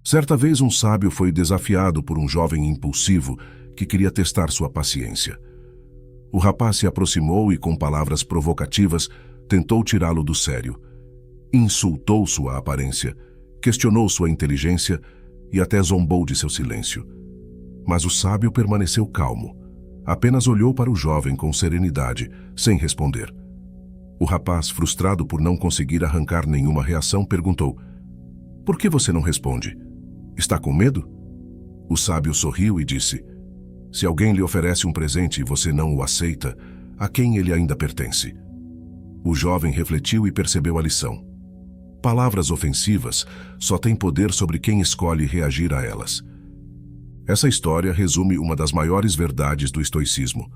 Certa vez um sábio foi desafiado por um jovem impulsivo que queria testar sua paciência. O rapaz se aproximou e, com palavras provocativas, tentou tirá-lo do sério. Insultou sua aparência, questionou sua inteligência e até zombou de seu silêncio. Mas o sábio permaneceu calmo. Apenas olhou para o jovem com serenidade, sem responder. O rapaz, frustrado por não conseguir arrancar nenhuma reação, perguntou: "Por que você não responde? Está com medo?" O sábio sorriu e disse: "Se alguém lhe oferece um presente e você não o aceita, a quem ele ainda pertence?" O jovem refletiu e percebeu a lição. Palavras ofensivas só têm poder sobre quem escolhe reagir a elas. Essa história resume uma das maiores verdades do estoicismo.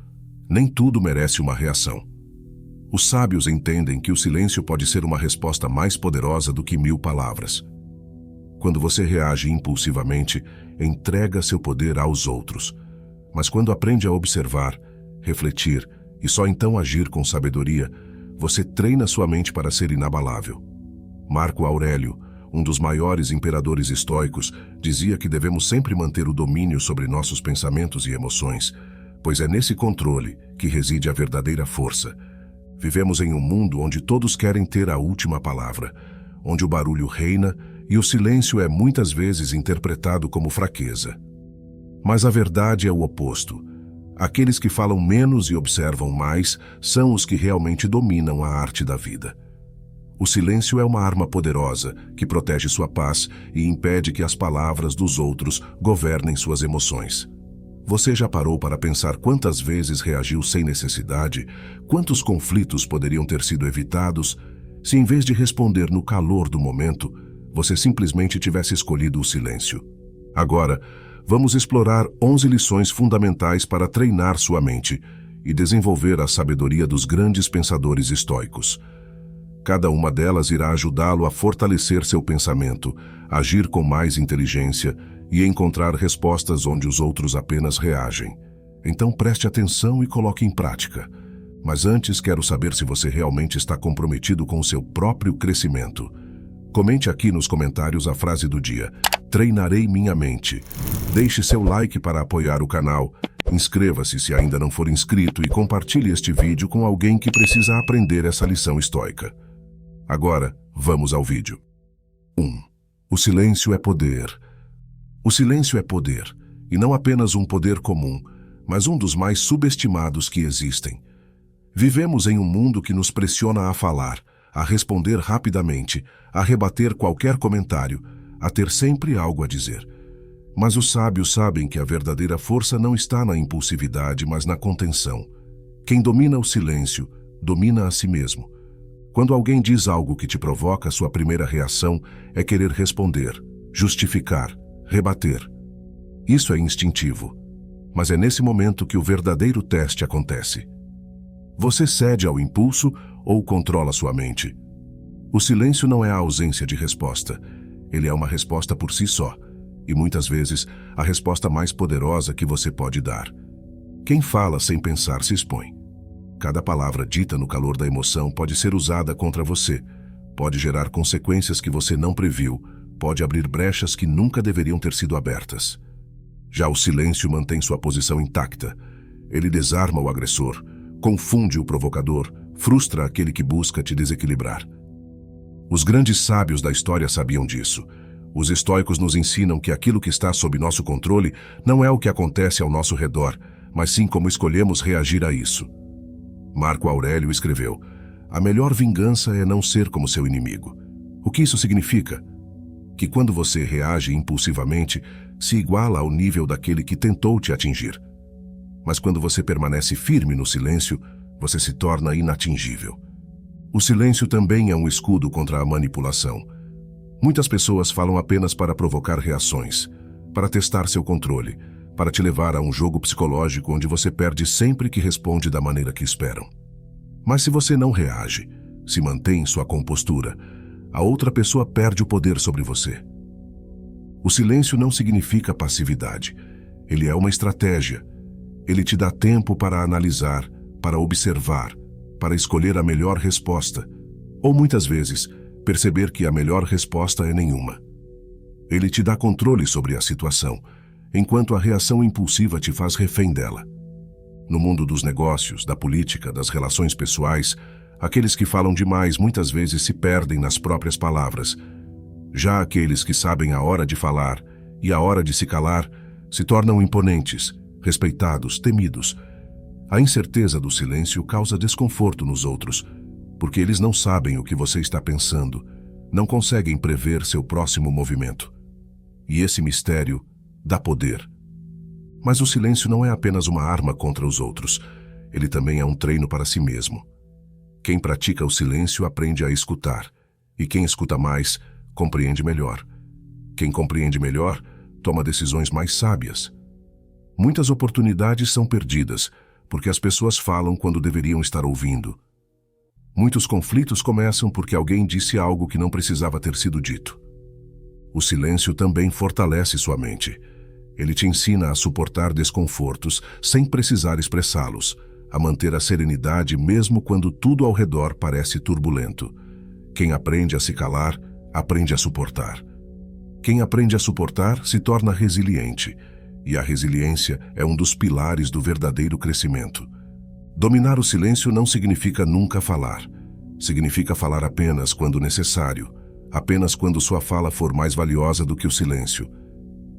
Nem tudo merece uma reação. Os sábios entendem que o silêncio pode ser uma resposta mais poderosa do que 1000 palavras. Quando você reage impulsivamente, entrega seu poder aos outros. Mas quando aprende a observar, refletir e só então agir com sabedoria, você treina sua mente para ser inabalável. Marco Aurélio, um dos maiores imperadores estoicos, dizia que devemos sempre manter o domínio sobre nossos pensamentos e emoções, pois é nesse controle que reside a verdadeira força. Vivemos em um mundo onde todos querem ter a última palavra, onde o barulho reina e o silêncio é muitas vezes interpretado como fraqueza. Mas a verdade é o oposto. Aqueles que falam menos e observam mais são os que realmente dominam a arte da vida. O silêncio é uma arma poderosa que protege sua paz e impede que as palavras dos outros governem suas emoções. Você já parou para pensar quantas vezes reagiu sem necessidade? Quantos conflitos poderiam ter sido evitados se, em vez de responder no calor do momento, você simplesmente tivesse escolhido o silêncio? Agora, vamos explorar 11 lições fundamentais para treinar sua mente e desenvolver a sabedoria dos grandes pensadores estoicos. Cada uma delas irá ajudá-lo a fortalecer seu pensamento, agir com mais inteligência e encontrar respostas onde os outros apenas reagem. Então preste atenção e coloque em prática. Mas antes quero saber se você realmente está comprometido com o seu próprio crescimento. Comente aqui nos comentários a frase do dia: "Treinarei minha mente". Deixe seu like para apoiar o canal. Inscreva-se se ainda não for inscrito e compartilhe este vídeo com alguém que precisa aprender essa lição estoica. Agora, vamos ao vídeo. 1. O silêncio é poder. O silêncio é poder, e não apenas um poder comum, mas um dos mais subestimados que existem. Vivemos em um mundo que nos pressiona a falar, a responder rapidamente, a rebater qualquer comentário, a ter sempre algo a dizer. Mas os sábios sabem que a verdadeira força não está na impulsividade, mas na contenção. Quem domina o silêncio, domina a si mesmo. Quando alguém diz algo que te provoca, sua primeira reação é querer responder, justificar, rebater. Isso é instintivo, mas é nesse momento que o verdadeiro teste acontece. Você cede ao impulso ou controla sua mente? O silêncio não é a ausência de resposta, ele é uma resposta por si só, e muitas vezes a resposta mais poderosa que você pode dar. Quem fala sem pensar se expõe. Cada palavra dita no calor da emoção pode ser usada contra você, pode gerar consequências que você não previu, pode abrir brechas que nunca deveriam ter sido abertas. Já o silêncio mantém sua posição intacta. Ele desarma o agressor, confunde o provocador, frustra aquele que busca te desequilibrar. Os grandes sábios da história sabiam disso. Os estoicos nos ensinam que aquilo que está sob nosso controle não é o que acontece ao nosso redor, mas sim como escolhemos reagir a isso. Marco Aurélio escreveu: "A melhor vingança é não ser como seu inimigo." O que isso significa? Que quando você reage impulsivamente, se iguala ao nível daquele que tentou te atingir. Mas quando você permanece firme no silêncio, você se torna inatingível. O silêncio também é um escudo contra a manipulação. Muitas pessoas falam apenas para provocar reações, para testar seu controle, para te levar a um jogo psicológico onde você perde sempre que responde da maneira que esperam. Mas se você não reage, se mantém em sua compostura, a outra pessoa perde o poder sobre você. O silêncio não significa passividade. Ele é uma estratégia. Ele te dá tempo para analisar, para observar, para escolher a melhor resposta, ou muitas vezes, perceber que a melhor resposta é nenhuma. Ele te dá controle sobre a situação, enquanto a reação impulsiva te faz refém dela. No mundo dos negócios, da política, das relações pessoais, aqueles que falam demais muitas vezes se perdem nas próprias palavras. Já aqueles que sabem a hora de falar e a hora de se calar se tornam imponentes, respeitados, temidos. A incerteza do silêncio causa desconforto nos outros, porque eles não sabem o que você está pensando, não conseguem prever seu próximo movimento. E esse mistério dá poder. Mas o silêncio não é apenas uma arma contra os outros, ele também é um treino para si mesmo. Quem pratica o silêncio aprende a escutar, e quem escuta mais, compreende melhor. Quem compreende melhor, toma decisões mais sábias. Muitas oportunidades são perdidas, porque as pessoas falam quando deveriam estar ouvindo. Muitos conflitos começam porque alguém disse algo que não precisava ter sido dito. O silêncio também fortalece sua mente. Ele te ensina a suportar desconfortos sem precisar expressá-los, a manter a serenidade mesmo quando tudo ao redor parece turbulento. Quem aprende a se calar, aprende a suportar. Quem aprende a suportar se torna resiliente, e a resiliência é um dos pilares do verdadeiro crescimento. Dominar o silêncio não significa nunca falar. Significa falar apenas quando necessário, apenas quando sua fala for mais valiosa do que o silêncio.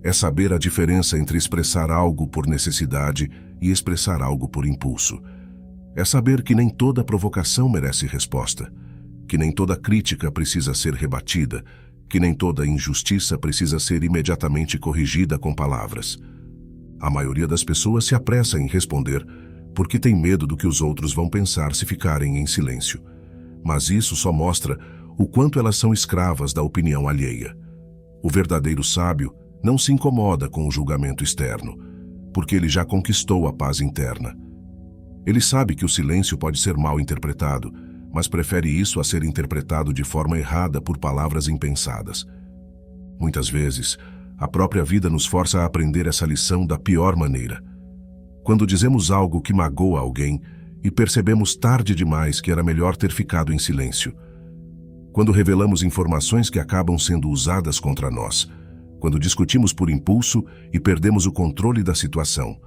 É saber a diferença entre expressar algo por necessidade e expressar algo por impulso. É saber que nem toda provocação merece resposta, que nem toda crítica precisa ser rebatida, que nem toda injustiça precisa ser imediatamente corrigida com palavras. A maioria das pessoas se apressa em responder porque tem medo do que os outros vão pensar se ficarem em silêncio. Mas isso só mostra o quanto elas são escravas da opinião alheia. O verdadeiro sábio não se incomoda com o julgamento externo, porque ele já conquistou a paz interna. Ele sabe que o silêncio pode ser mal interpretado, mas prefere isso a ser interpretado de forma errada por palavras impensadas. Muitas vezes, a própria vida nos força a aprender essa lição da pior maneira. Quando dizemos algo que magoa alguém e percebemos tarde demais que era melhor ter ficado em silêncio. Quando revelamos informações que acabam sendo usadas contra nós. Quando discutimos por impulso e perdemos o controle da situação.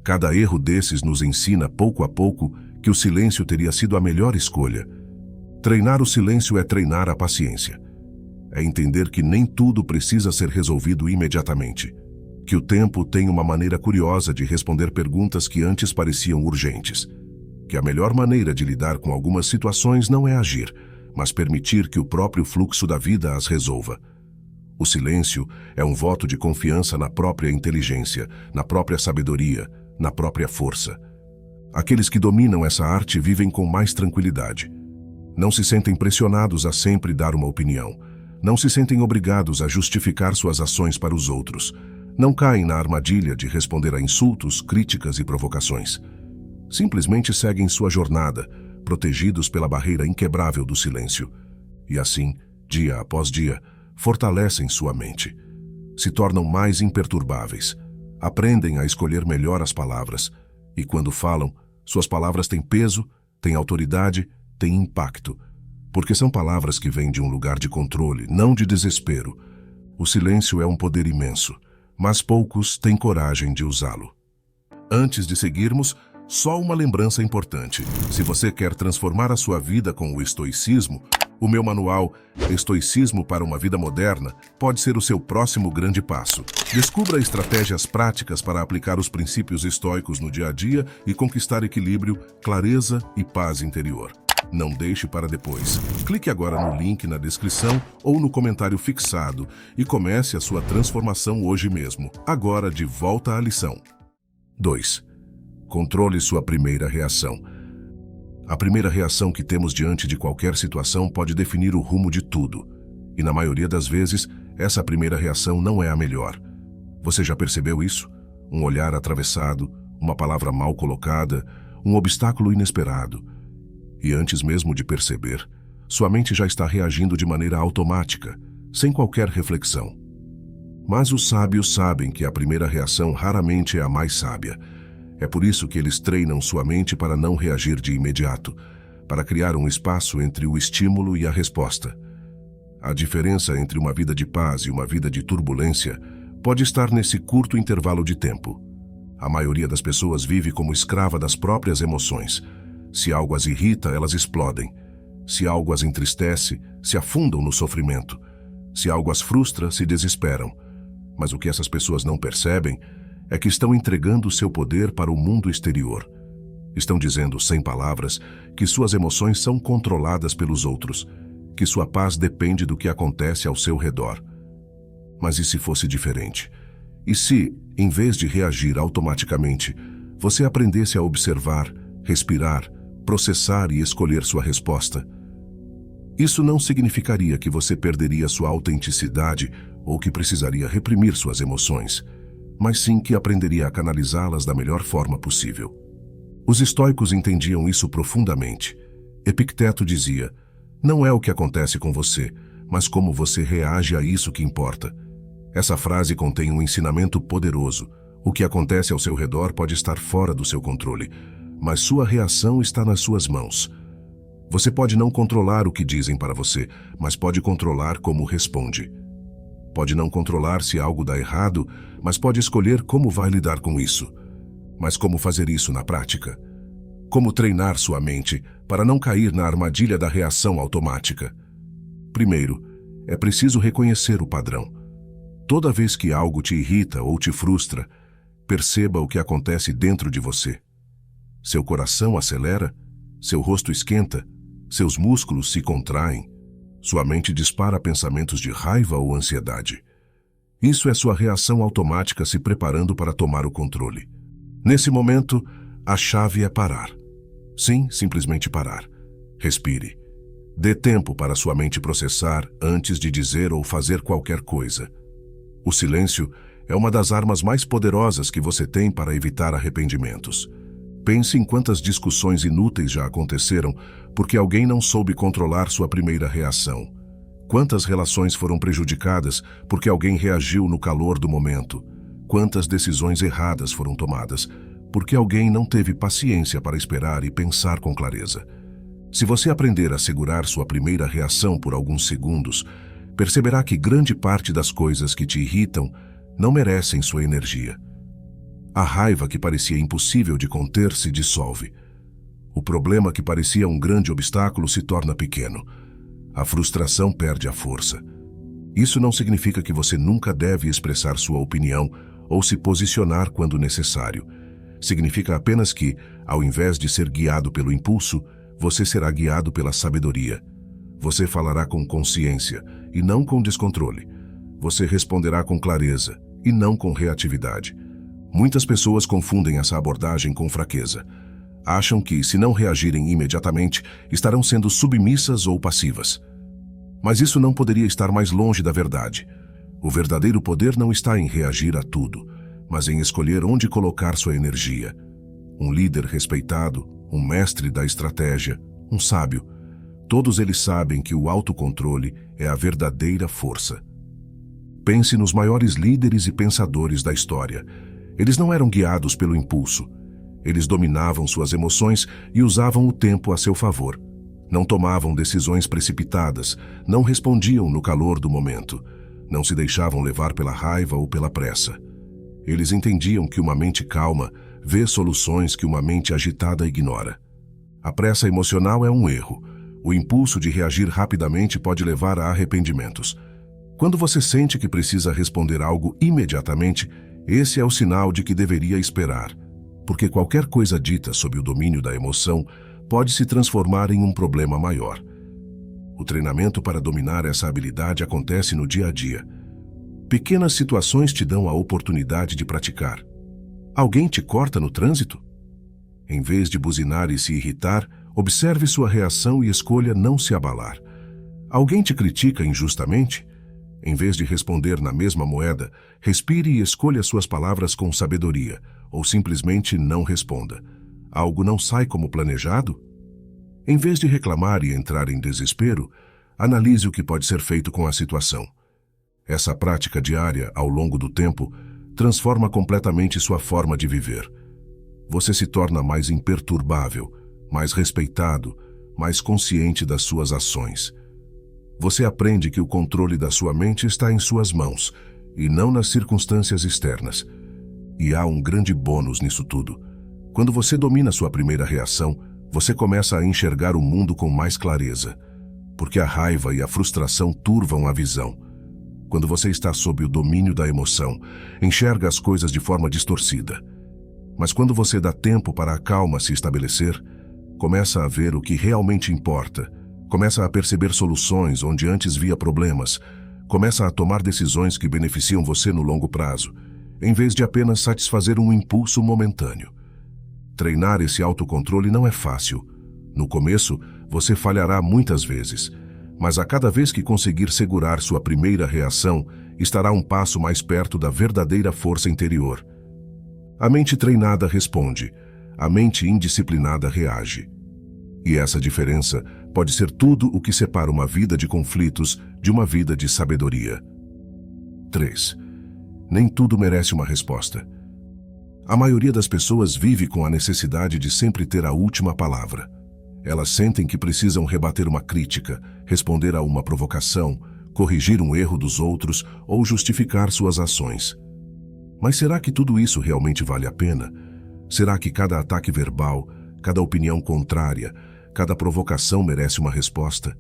Cada erro desses nos ensina, pouco a pouco, que o silêncio teria sido a melhor escolha. Treinar o silêncio é treinar a paciência. É entender que nem tudo precisa ser resolvido imediatamente. Que o tempo tem uma maneira curiosa de responder perguntas que antes pareciam urgentes. Que a melhor maneira de lidar com algumas situações não é agir, mas permitir que o próprio fluxo da vida as resolva. O silêncio é um voto de confiança na própria inteligência, na própria sabedoria, na própria força. Aqueles que dominam essa arte vivem com mais tranquilidade. Não se sentem pressionados a sempre dar uma opinião. Não se sentem obrigados a justificar suas ações para os outros. Não caem na armadilha de responder a insultos, críticas e provocações. Simplesmente seguem sua jornada, protegidos pela barreira inquebrável do silêncio. E assim, dia após dia, fortalecem sua mente. Se tornam mais imperturbáveis. Aprendem a escolher melhor as palavras. E quando falam, suas palavras têm peso, têm autoridade, têm impacto. Porque são palavras que vêm de um lugar de controle, não de desespero. O silêncio é um poder imenso, mas poucos têm coragem de usá-lo. Antes de seguirmos, só uma lembrança importante. Se você quer transformar a sua vida com o estoicismo, o meu manual Estoicismo para uma Vida Moderna pode ser o seu próximo grande passo. Descubra estratégias práticas para aplicar os princípios estoicos no dia a dia e conquistar equilíbrio, clareza e paz interior. Não deixe para depois. Clique agora no link na descrição ou no comentário fixado e comece a sua transformação hoje mesmo. Agora, de volta à lição. 2. Controle sua primeira reação. A primeira reação que temos diante de qualquer situação pode definir o rumo de tudo. E na maioria das vezes, essa primeira reação não é a melhor. Você já percebeu isso? Um olhar atravessado, uma palavra mal colocada, um obstáculo inesperado. E antes mesmo de perceber, sua mente já está reagindo de maneira automática, sem qualquer reflexão. Mas os sábios sabem que a primeira reação raramente é a mais sábia. É por isso que eles treinam sua mente para não reagir de imediato, para criar um espaço entre o estímulo e a resposta. A diferença entre uma vida de paz e uma vida de turbulência pode estar nesse curto intervalo de tempo. A maioria das pessoas vive como escrava das próprias emoções. Se algo as irrita, elas explodem. Se algo as entristece, se afundam no sofrimento. Se algo as frustra, se desesperam. Mas o que essas pessoas não percebem é que estão entregando seu poder para o mundo exterior. Estão dizendo, sem palavras, que suas emoções são controladas pelos outros, que sua paz depende do que acontece ao seu redor. Mas e se fosse diferente? E se, em vez de reagir automaticamente, você aprendesse a observar, respirar, processar e escolher sua resposta? Isso não significaria que você perderia sua autenticidade ou que precisaria reprimir suas emoções, mas sim que aprenderia a canalizá-las da melhor forma possível. Os estoicos entendiam isso profundamente. Epicteto dizia: não é o que acontece com você, mas como você reage a isso que importa. Essa frase contém um ensinamento poderoso. O que acontece ao seu redor pode estar fora do seu controle, mas sua reação está nas suas mãos. Você pode não controlar o que dizem para você, mas pode controlar como responde. Pode não controlar se algo dá errado, mas pode escolher como vai lidar com isso. Mas como fazer isso na prática? Como treinar sua mente para não cair na armadilha da reação automática? Primeiro, é preciso reconhecer o padrão. Toda vez que algo te irrita ou te frustra, perceba o que acontece dentro de você. Seu coração acelera, seu rosto esquenta, seus músculos se contraem, sua mente dispara pensamentos de raiva ou ansiedade. Isso é sua reação automática se preparando para tomar o controle. Nesse momento, a chave é parar. Sim, simplesmente parar. Respire. Dê tempo para sua mente processar antes de dizer ou fazer qualquer coisa. O silêncio é uma das armas mais poderosas que você tem para evitar arrependimentos. Pense em quantas discussões inúteis já aconteceram porque alguém não soube controlar sua primeira reação. Quantas relações foram prejudicadas porque alguém reagiu no calor do momento. Quantas decisões erradas foram tomadas porque alguém não teve paciência para esperar e pensar com clareza. Se você aprender a segurar sua primeira reação por alguns segundos, perceberá que grande parte das coisas que te irritam não merecem sua energia. A raiva que parecia impossível de conter se dissolve. O problema que parecia um grande obstáculo se torna pequeno. A frustração perde a força. Isso não significa que você nunca deve expressar sua opinião ou se posicionar quando necessário. Significa apenas que, ao invés de ser guiado pelo impulso, você será guiado pela sabedoria. Você falará com consciência e não com descontrole. Você responderá com clareza e não com reatividade. Muitas pessoas confundem essa abordagem com fraqueza. Acham que, se não reagirem imediatamente, estarão sendo submissas ou passivas. Mas isso não poderia estar mais longe da verdade. O verdadeiro poder não está em reagir a tudo, mas em escolher onde colocar sua energia. Um líder respeitado, um mestre da estratégia, um sábio. Todos eles sabem que o autocontrole é a verdadeira força. Pense nos maiores líderes e pensadores da história. Eles não eram guiados pelo impulso. Eles dominavam suas emoções e usavam o tempo a seu favor. Não tomavam decisões precipitadas, não respondiam no calor do momento, não se deixavam levar pela raiva ou pela pressa. Eles entendiam que uma mente calma vê soluções que uma mente agitada ignora. A pressa emocional é um erro. O impulso de reagir rapidamente pode levar a arrependimentos. Quando você sente que precisa responder algo imediatamente, esse é o sinal de que deveria esperar, porque qualquer coisa dita sob o domínio da emoção pode se transformar em um problema maior. O treinamento para dominar essa habilidade acontece no dia a dia. Pequenas situações te dão a oportunidade de praticar. Alguém te corta no trânsito? Em vez de buzinar e se irritar, observe sua reação e escolha não se abalar. Alguém te critica injustamente? Em vez de responder na mesma moeda, respire e escolha suas palavras com sabedoria, ou simplesmente não responda. Algo não sai como planejado? Em vez de reclamar e entrar em desespero, analise o que pode ser feito com a situação. Essa prática diária, ao longo do tempo, transforma completamente sua forma de viver. Você se torna mais imperturbável, mais respeitado, mais consciente das suas ações. Você aprende que o controle da sua mente está em suas mãos e não nas circunstâncias externas. E há um grande bônus nisso tudo. Quando você domina sua primeira reação, você começa a enxergar o mundo com mais clareza, porque a raiva e a frustração turvam a visão. Quando você está sob o domínio da emoção, enxerga as coisas de forma distorcida. Mas quando você dá tempo para a calma se estabelecer, começa a ver o que realmente importa, começa a perceber soluções onde antes via problemas, começa a tomar decisões que beneficiam você no longo prazo, em vez de apenas satisfazer um impulso momentâneo. Treinar esse autocontrole não é fácil. No começo, você falhará muitas vezes, mas a cada vez que conseguir segurar sua primeira reação, estará um passo mais perto da verdadeira força interior. A mente treinada responde, a mente indisciplinada reage. E essa diferença pode ser tudo o que separa uma vida de conflitos de uma vida de sabedoria. 3. Nem tudo merece uma resposta. A maioria das pessoas vive com a necessidade de sempre ter a última palavra. Elas sentem que precisam rebater uma crítica, responder a uma provocação, corrigir um erro dos outros ou justificar suas ações. Mas será que tudo isso realmente vale a pena? Será que cada ataque verbal, cada opinião contrária, cada provocação merece uma resposta?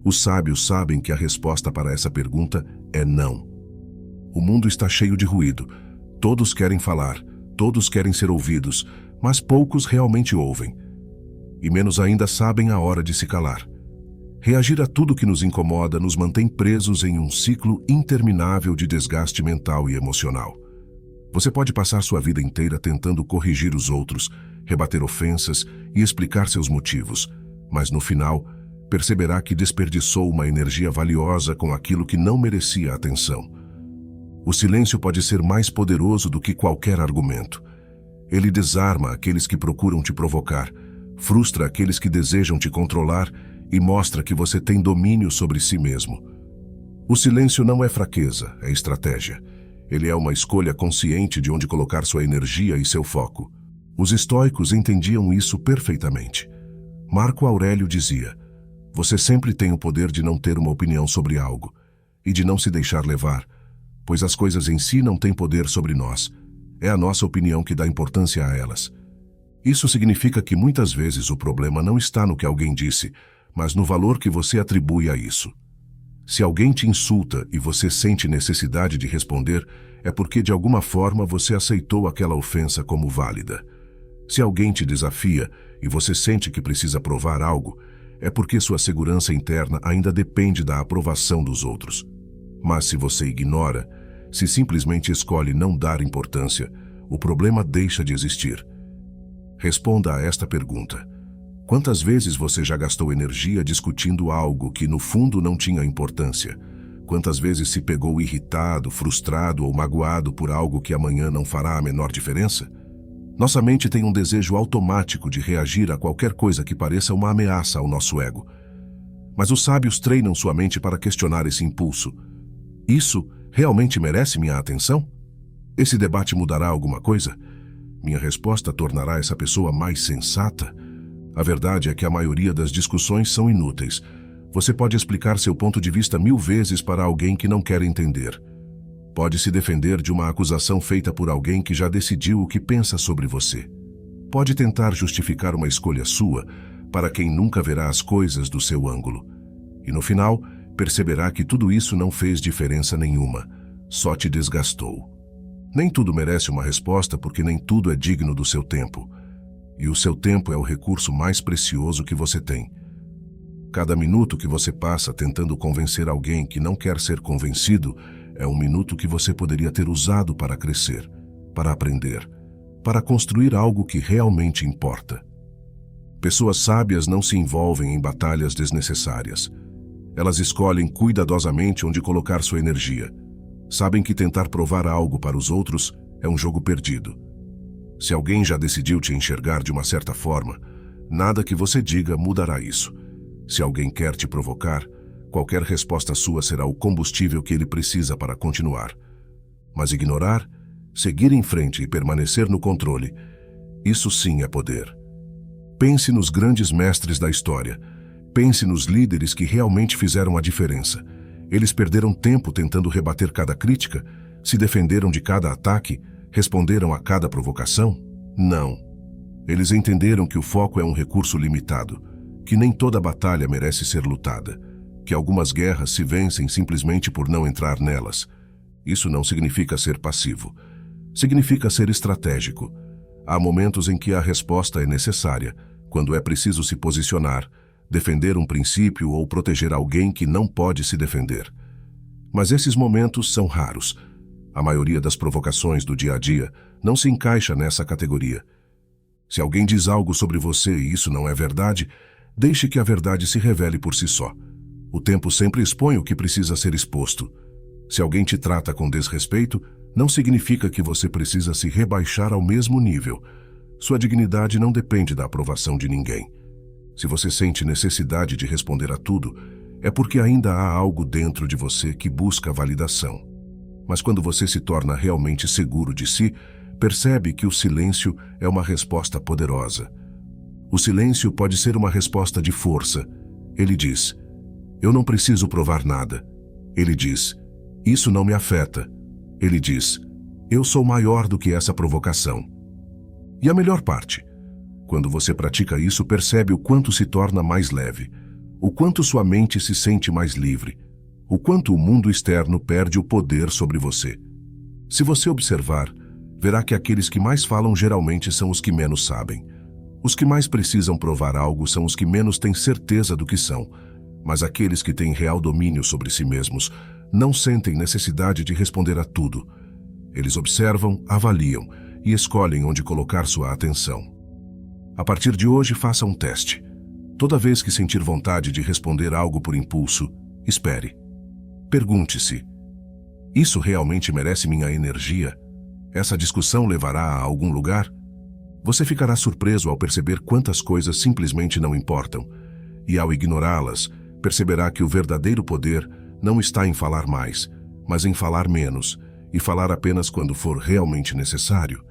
Os sábios sabem que a resposta para essa pergunta é não. O mundo está cheio de ruído. Todos querem falar, todos querem ser ouvidos, mas poucos realmente ouvem. E menos ainda sabem a hora de se calar. Reagir a tudo que nos incomoda nos mantém presos em um ciclo interminável de desgaste mental e emocional. Você pode passar sua vida inteira tentando corrigir os outros, rebater ofensas e explicar seus motivos, mas no final, perceberá que desperdiçou uma energia valiosa com aquilo que não merecia atenção. O silêncio pode ser mais poderoso do que qualquer argumento. Ele desarma aqueles que procuram te provocar, frustra aqueles que desejam te controlar e mostra que você tem domínio sobre si mesmo. O silêncio não é fraqueza, é estratégia. Ele é uma escolha consciente de onde colocar sua energia e seu foco. Os estoicos entendiam isso perfeitamente. Marco Aurélio dizia: você sempre tem o poder de não ter uma opinião sobre algo e de não se deixar levar, pois as coisas em si não têm poder sobre nós. É a nossa opinião que dá importância a elas. Isso significa que muitas vezes o problema não está no que alguém disse, mas no valor que você atribui a isso. Se alguém te insulta e você sente necessidade de responder, é porque de alguma forma você aceitou aquela ofensa como válida. Se alguém te desafia e você sente que precisa provar algo, é porque sua segurança interna ainda depende da aprovação dos outros. Mas se você ignora, se simplesmente escolhe não dar importância, o problema deixa de existir. Responda a esta pergunta. Quantas vezes você já gastou energia discutindo algo que no fundo não tinha importância? Quantas vezes se pegou irritado, frustrado ou magoado por algo que amanhã não fará a menor diferença? Nossa mente tem um desejo automático de reagir a qualquer coisa que pareça uma ameaça ao nosso ego. Mas os sábios treinam sua mente para questionar esse impulso. Isso realmente merece minha atenção? Esse debate mudará alguma coisa? Minha resposta tornará essa pessoa mais sensata? A verdade é que a maioria das discussões são inúteis. Você pode explicar seu ponto de vista 1000 vezes para alguém que não quer entender. Pode se defender de uma acusação feita por alguém que já decidiu o que pensa sobre você. Pode tentar justificar uma escolha sua para quem nunca verá as coisas do seu ângulo. E no final, perceberá que tudo isso não fez diferença nenhuma, só te desgastou. Nem tudo merece uma resposta porque nem tudo é digno do seu tempo. E o seu tempo é o recurso mais precioso que você tem. Cada minuto que você passa tentando convencer alguém que não quer ser convencido é um minuto que você poderia ter usado para crescer, para aprender, para construir algo que realmente importa. Pessoas sábias não se envolvem em batalhas desnecessárias. Elas escolhem cuidadosamente onde colocar sua energia. Sabem que tentar provar algo para os outros é um jogo perdido. Se alguém já decidiu te enxergar de uma certa forma, nada que você diga mudará isso. Se alguém quer te provocar, qualquer resposta sua será o combustível que ele precisa para continuar. Mas ignorar, seguir em frente e permanecer no controle, isso sim é poder. Pense nos grandes mestres da história. Pense nos líderes que realmente fizeram a diferença. Eles perderam tempo tentando rebater cada crítica, se defenderam de cada ataque, responderam a cada provocação? Não. Eles entenderam que o foco é um recurso limitado, que nem toda batalha merece ser lutada, que algumas guerras se vencem simplesmente por não entrar nelas. Isso não significa ser passivo. Significa ser estratégico. Há momentos em que a resposta é necessária, quando é preciso se posicionar, defender um princípio ou proteger alguém que não pode se defender. Mas esses momentos são raros. A maioria das provocações do dia a dia não se encaixa nessa categoria. Se alguém diz algo sobre você e isso não é verdade, deixe que a verdade se revele por si só. O tempo sempre expõe o que precisa ser exposto. Se alguém te trata com desrespeito, não significa que você precisa se rebaixar ao mesmo nível. Sua dignidade não depende da aprovação de ninguém. Se você sente necessidade de responder a tudo, é porque ainda há algo dentro de você que busca validação. Mas quando você se torna realmente seguro de si, percebe que o silêncio é uma resposta poderosa. O silêncio pode ser uma resposta de força. Ele diz: eu não preciso provar nada. Ele diz: isso não me afeta. Ele diz: eu sou maior do que essa provocação. E a melhor parte: quando você pratica isso, percebe o quanto se torna mais leve, o quanto sua mente se sente mais livre, o quanto o mundo externo perde o poder sobre você. Se você observar, verá que aqueles que mais falam geralmente são os que menos sabem. Os que mais precisam provar algo são os que menos têm certeza do que são, mas aqueles que têm real domínio sobre si mesmos não sentem necessidade de responder a tudo. Eles observam, avaliam e escolhem onde colocar sua atenção. A partir de hoje, faça um teste. Toda vez que sentir vontade de responder algo por impulso, espere. Pergunte-se: isso realmente merece minha energia? Essa discussão levará a algum lugar? Você ficará surpreso ao perceber quantas coisas simplesmente não importam. E ao ignorá-las, perceberá que o verdadeiro poder não está em falar mais, mas em falar menos, e falar apenas quando for realmente necessário.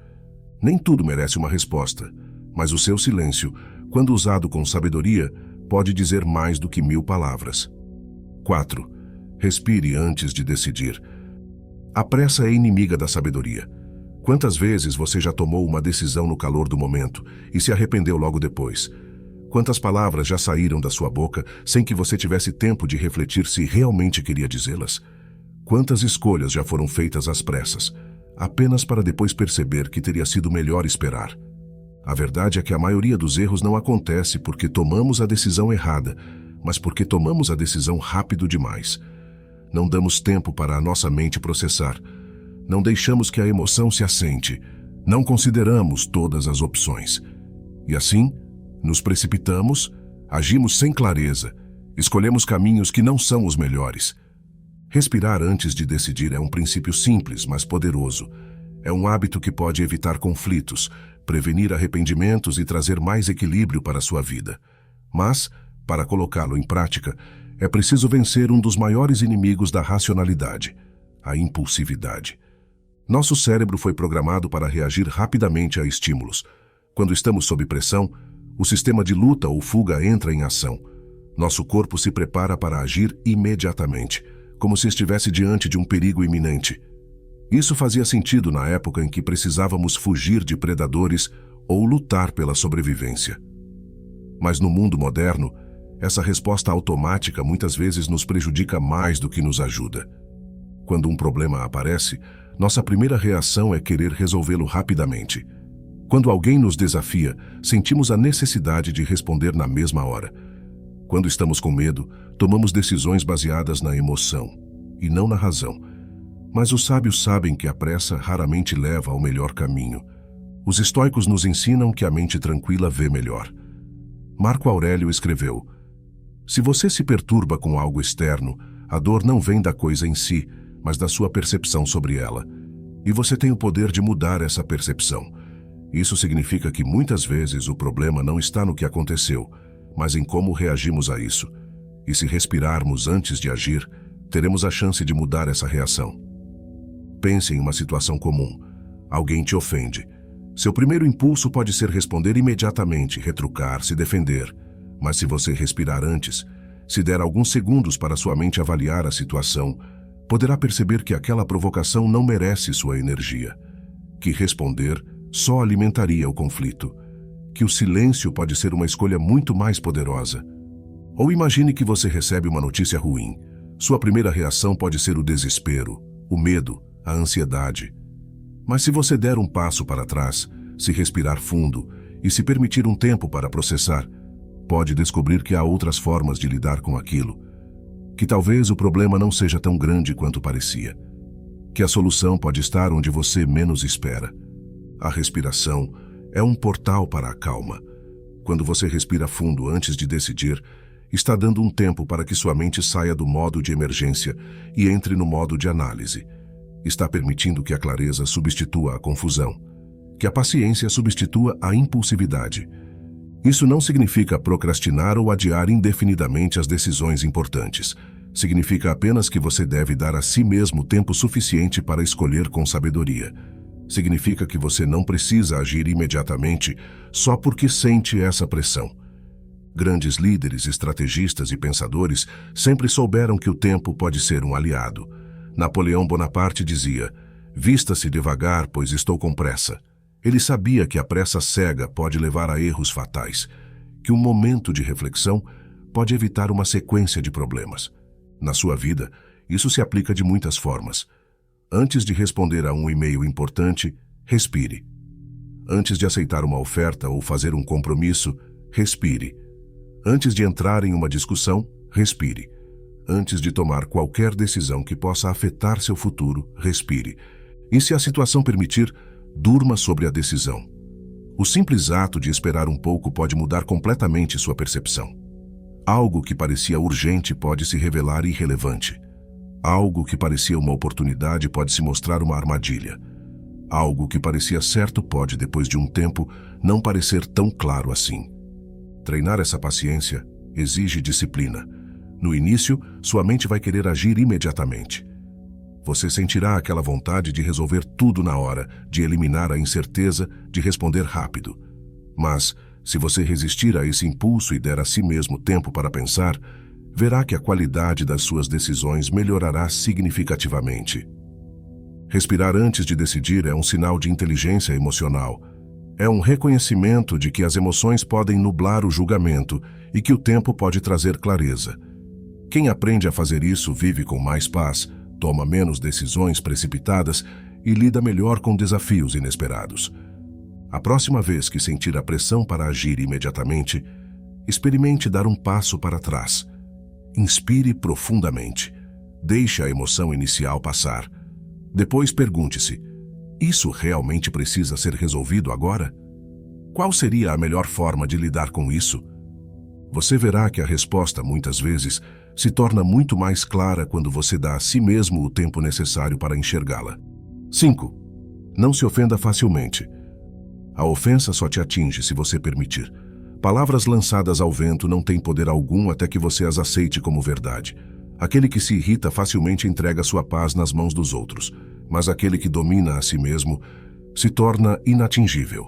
Nem tudo merece uma resposta, mas o seu silêncio, quando usado com sabedoria, pode dizer mais do que 1000 palavras. 4. Respire antes de decidir. A pressa é inimiga da sabedoria. Quantas vezes você já tomou uma decisão no calor do momento e se arrependeu logo depois? Quantas palavras já saíram da sua boca sem que você tivesse tempo de refletir se realmente queria dizê-las? Quantas escolhas já foram feitas às pressas, apenas para depois perceber que teria sido melhor esperar? A verdade é que a maioria dos erros não acontece porque tomamos a decisão errada, mas porque tomamos a decisão rápido demais. Não damos tempo para a nossa mente processar. Não deixamos que a emoção se assente. Não consideramos todas as opções. E assim, nos precipitamos, agimos sem clareza, escolhemos caminhos que não são os melhores. Respirar antes de decidir é um princípio simples, mas poderoso. É um hábito que pode evitar conflitos, prevenir arrependimentos e trazer mais equilíbrio para a sua vida. Mas, para colocá-lo em prática, é preciso vencer um dos maiores inimigos da racionalidade: a impulsividade. Nosso cérebro foi programado para reagir rapidamente a estímulos. Quando estamos sob pressão, o sistema de luta ou fuga entra em ação. Nosso corpo se prepara para agir imediatamente, como se estivesse diante de um perigo iminente. Isso fazia sentido na época em que precisávamos fugir de predadores ou lutar pela sobrevivência. Mas no mundo moderno, essa resposta automática muitas vezes nos prejudica mais do que nos ajuda. Quando um problema aparece, nossa primeira reação é querer resolvê-lo rapidamente. Quando alguém nos desafia, sentimos a necessidade de responder na mesma hora. Quando estamos com medo, tomamos decisões baseadas na emoção e não na razão. Mas os sábios sabem que a pressa raramente leva ao melhor caminho. Os estoicos nos ensinam que a mente tranquila vê melhor. Marco Aurélio escreveu: se você se perturba com algo externo, a dor não vem da coisa em si, mas da sua percepção sobre ela. E você tem o poder de mudar essa percepção. Isso significa que muitas vezes o problema não está no que aconteceu, mas em como reagimos a isso. E se respirarmos antes de agir, teremos a chance de mudar essa reação. Pense em uma situação comum. Alguém te ofende. Seu primeiro impulso pode ser responder imediatamente, retrucar, se defender. Mas se você respirar antes, se der alguns segundos para sua mente avaliar a situação, poderá perceber que aquela provocação não merece sua energia, que responder só alimentaria o conflito, que o silêncio pode ser uma escolha muito mais poderosa. Ou imagine que você recebe uma notícia ruim. Sua primeira reação pode ser o desespero, o medo, a ansiedade. Mas se você der um passo para trás, se respirar fundo e se permitir um tempo para processar, pode descobrir que há outras formas de lidar com aquilo, que talvez o problema não seja tão grande quanto parecia, que a solução pode estar onde você menos espera. A respiração é um portal para a calma. Quando você respira fundo antes de decidir, está dando um tempo para que sua mente saia do modo de emergência e entre no modo de análise. Está permitindo que a clareza substitua a confusão, que a paciência substitua a impulsividade. Isso não significa procrastinar ou adiar indefinidamente as decisões importantes. Significa apenas que você deve dar a si mesmo tempo suficiente para escolher com sabedoria. Significa que você não precisa agir imediatamente só porque sente essa pressão. Grandes líderes, estrategistas e pensadores sempre souberam que o tempo pode ser um aliado. Napoleão Bonaparte dizia: "Vista-se devagar, pois estou com pressa." Ele sabia que a pressa cega pode levar a erros fatais, que um momento de reflexão pode evitar uma sequência de problemas. Na sua vida, isso se aplica de muitas formas. Antes de responder a um e-mail importante, respire. Antes de aceitar uma oferta ou fazer um compromisso, respire. Antes de entrar em uma discussão, respire. Antes de tomar qualquer decisão que possa afetar seu futuro, respire. E se a situação permitir, durma sobre a decisão. O simples ato de esperar um pouco pode mudar completamente sua percepção. Algo que parecia urgente pode se revelar irrelevante. Algo que parecia uma oportunidade pode se mostrar uma armadilha. Algo que parecia certo pode, depois de um tempo, não parecer tão claro assim. Treinar essa paciência exige disciplina. No início, sua mente vai querer agir imediatamente. Você sentirá aquela vontade de resolver tudo na hora, de eliminar a incerteza, de responder rápido. Mas, se você resistir a esse impulso e der a si mesmo tempo para pensar, verá que a qualidade das suas decisões melhorará significativamente. Respirar antes de decidir é um sinal de inteligência emocional. É um reconhecimento de que as emoções podem nublar o julgamento e que o tempo pode trazer clareza. Quem aprende a fazer isso vive com mais paz, toma menos decisões precipitadas e lida melhor com desafios inesperados. A próxima vez que sentir a pressão para agir imediatamente, experimente dar um passo para trás. Inspire profundamente. Deixe a emoção inicial passar. Depois pergunte-se: isso realmente precisa ser resolvido agora? Qual seria a melhor forma de lidar com isso? Você verá que a resposta, muitas vezes, se torna muito mais clara quando você dá a si mesmo o tempo necessário para enxergá-la. 5. Não se ofenda facilmente. A ofensa só te atinge se você permitir. Palavras lançadas ao vento não têm poder algum até que você as aceite como verdade. Aquele que se irrita facilmente entrega sua paz nas mãos dos outros, mas aquele que domina a si mesmo se torna inatingível.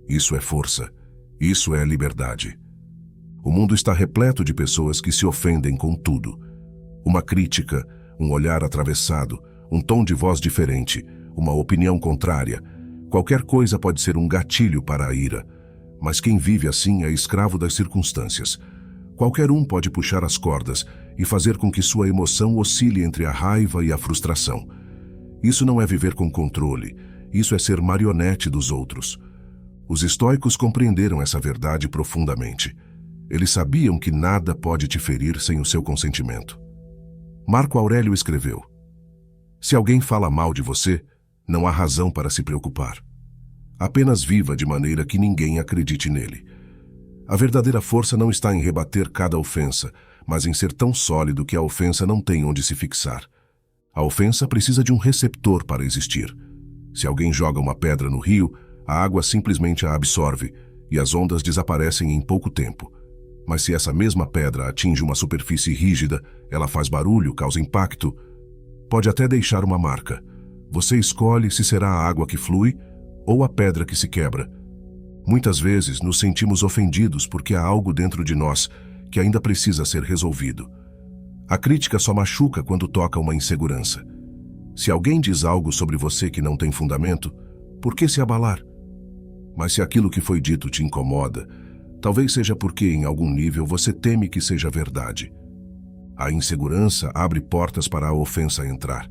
Isso é força. Isso é liberdade. O mundo está repleto de pessoas que se ofendem com tudo. Uma crítica, um olhar atravessado, um tom de voz diferente, uma opinião contrária. Qualquer coisa pode ser um gatilho para a ira. Mas quem vive assim é escravo das circunstâncias. Qualquer um pode puxar as cordas e fazer com que sua emoção oscile entre a raiva e a frustração. Isso não é viver com controle, isso é ser marionete dos outros. Os estoicos compreenderam essa verdade profundamente. Eles sabiam que nada pode te ferir sem o seu consentimento. Marco Aurélio escreveu: "Se alguém fala mal de você, não há razão para se preocupar. Apenas viva de maneira que ninguém acredite nele." A verdadeira força não está em rebater cada ofensa, mas em ser tão sólido que a ofensa não tem onde se fixar. A ofensa precisa de um receptor para existir. Se alguém joga uma pedra no rio, a água simplesmente a absorve e as ondas desaparecem em pouco tempo. Mas se essa mesma pedra atinge uma superfície rígida, ela faz barulho, causa impacto, pode até deixar uma marca. Você escolhe se será a água que flui ou a pedra que se quebra. Muitas vezes nos sentimos ofendidos porque há algo dentro de nós que ainda precisa ser resolvido. A crítica só machuca quando toca uma insegurança. Se alguém diz algo sobre você que não tem fundamento, por que se abalar? Mas se aquilo que foi dito te incomoda, talvez seja porque, em algum nível, você teme que seja verdade. A insegurança abre portas para a ofensa entrar.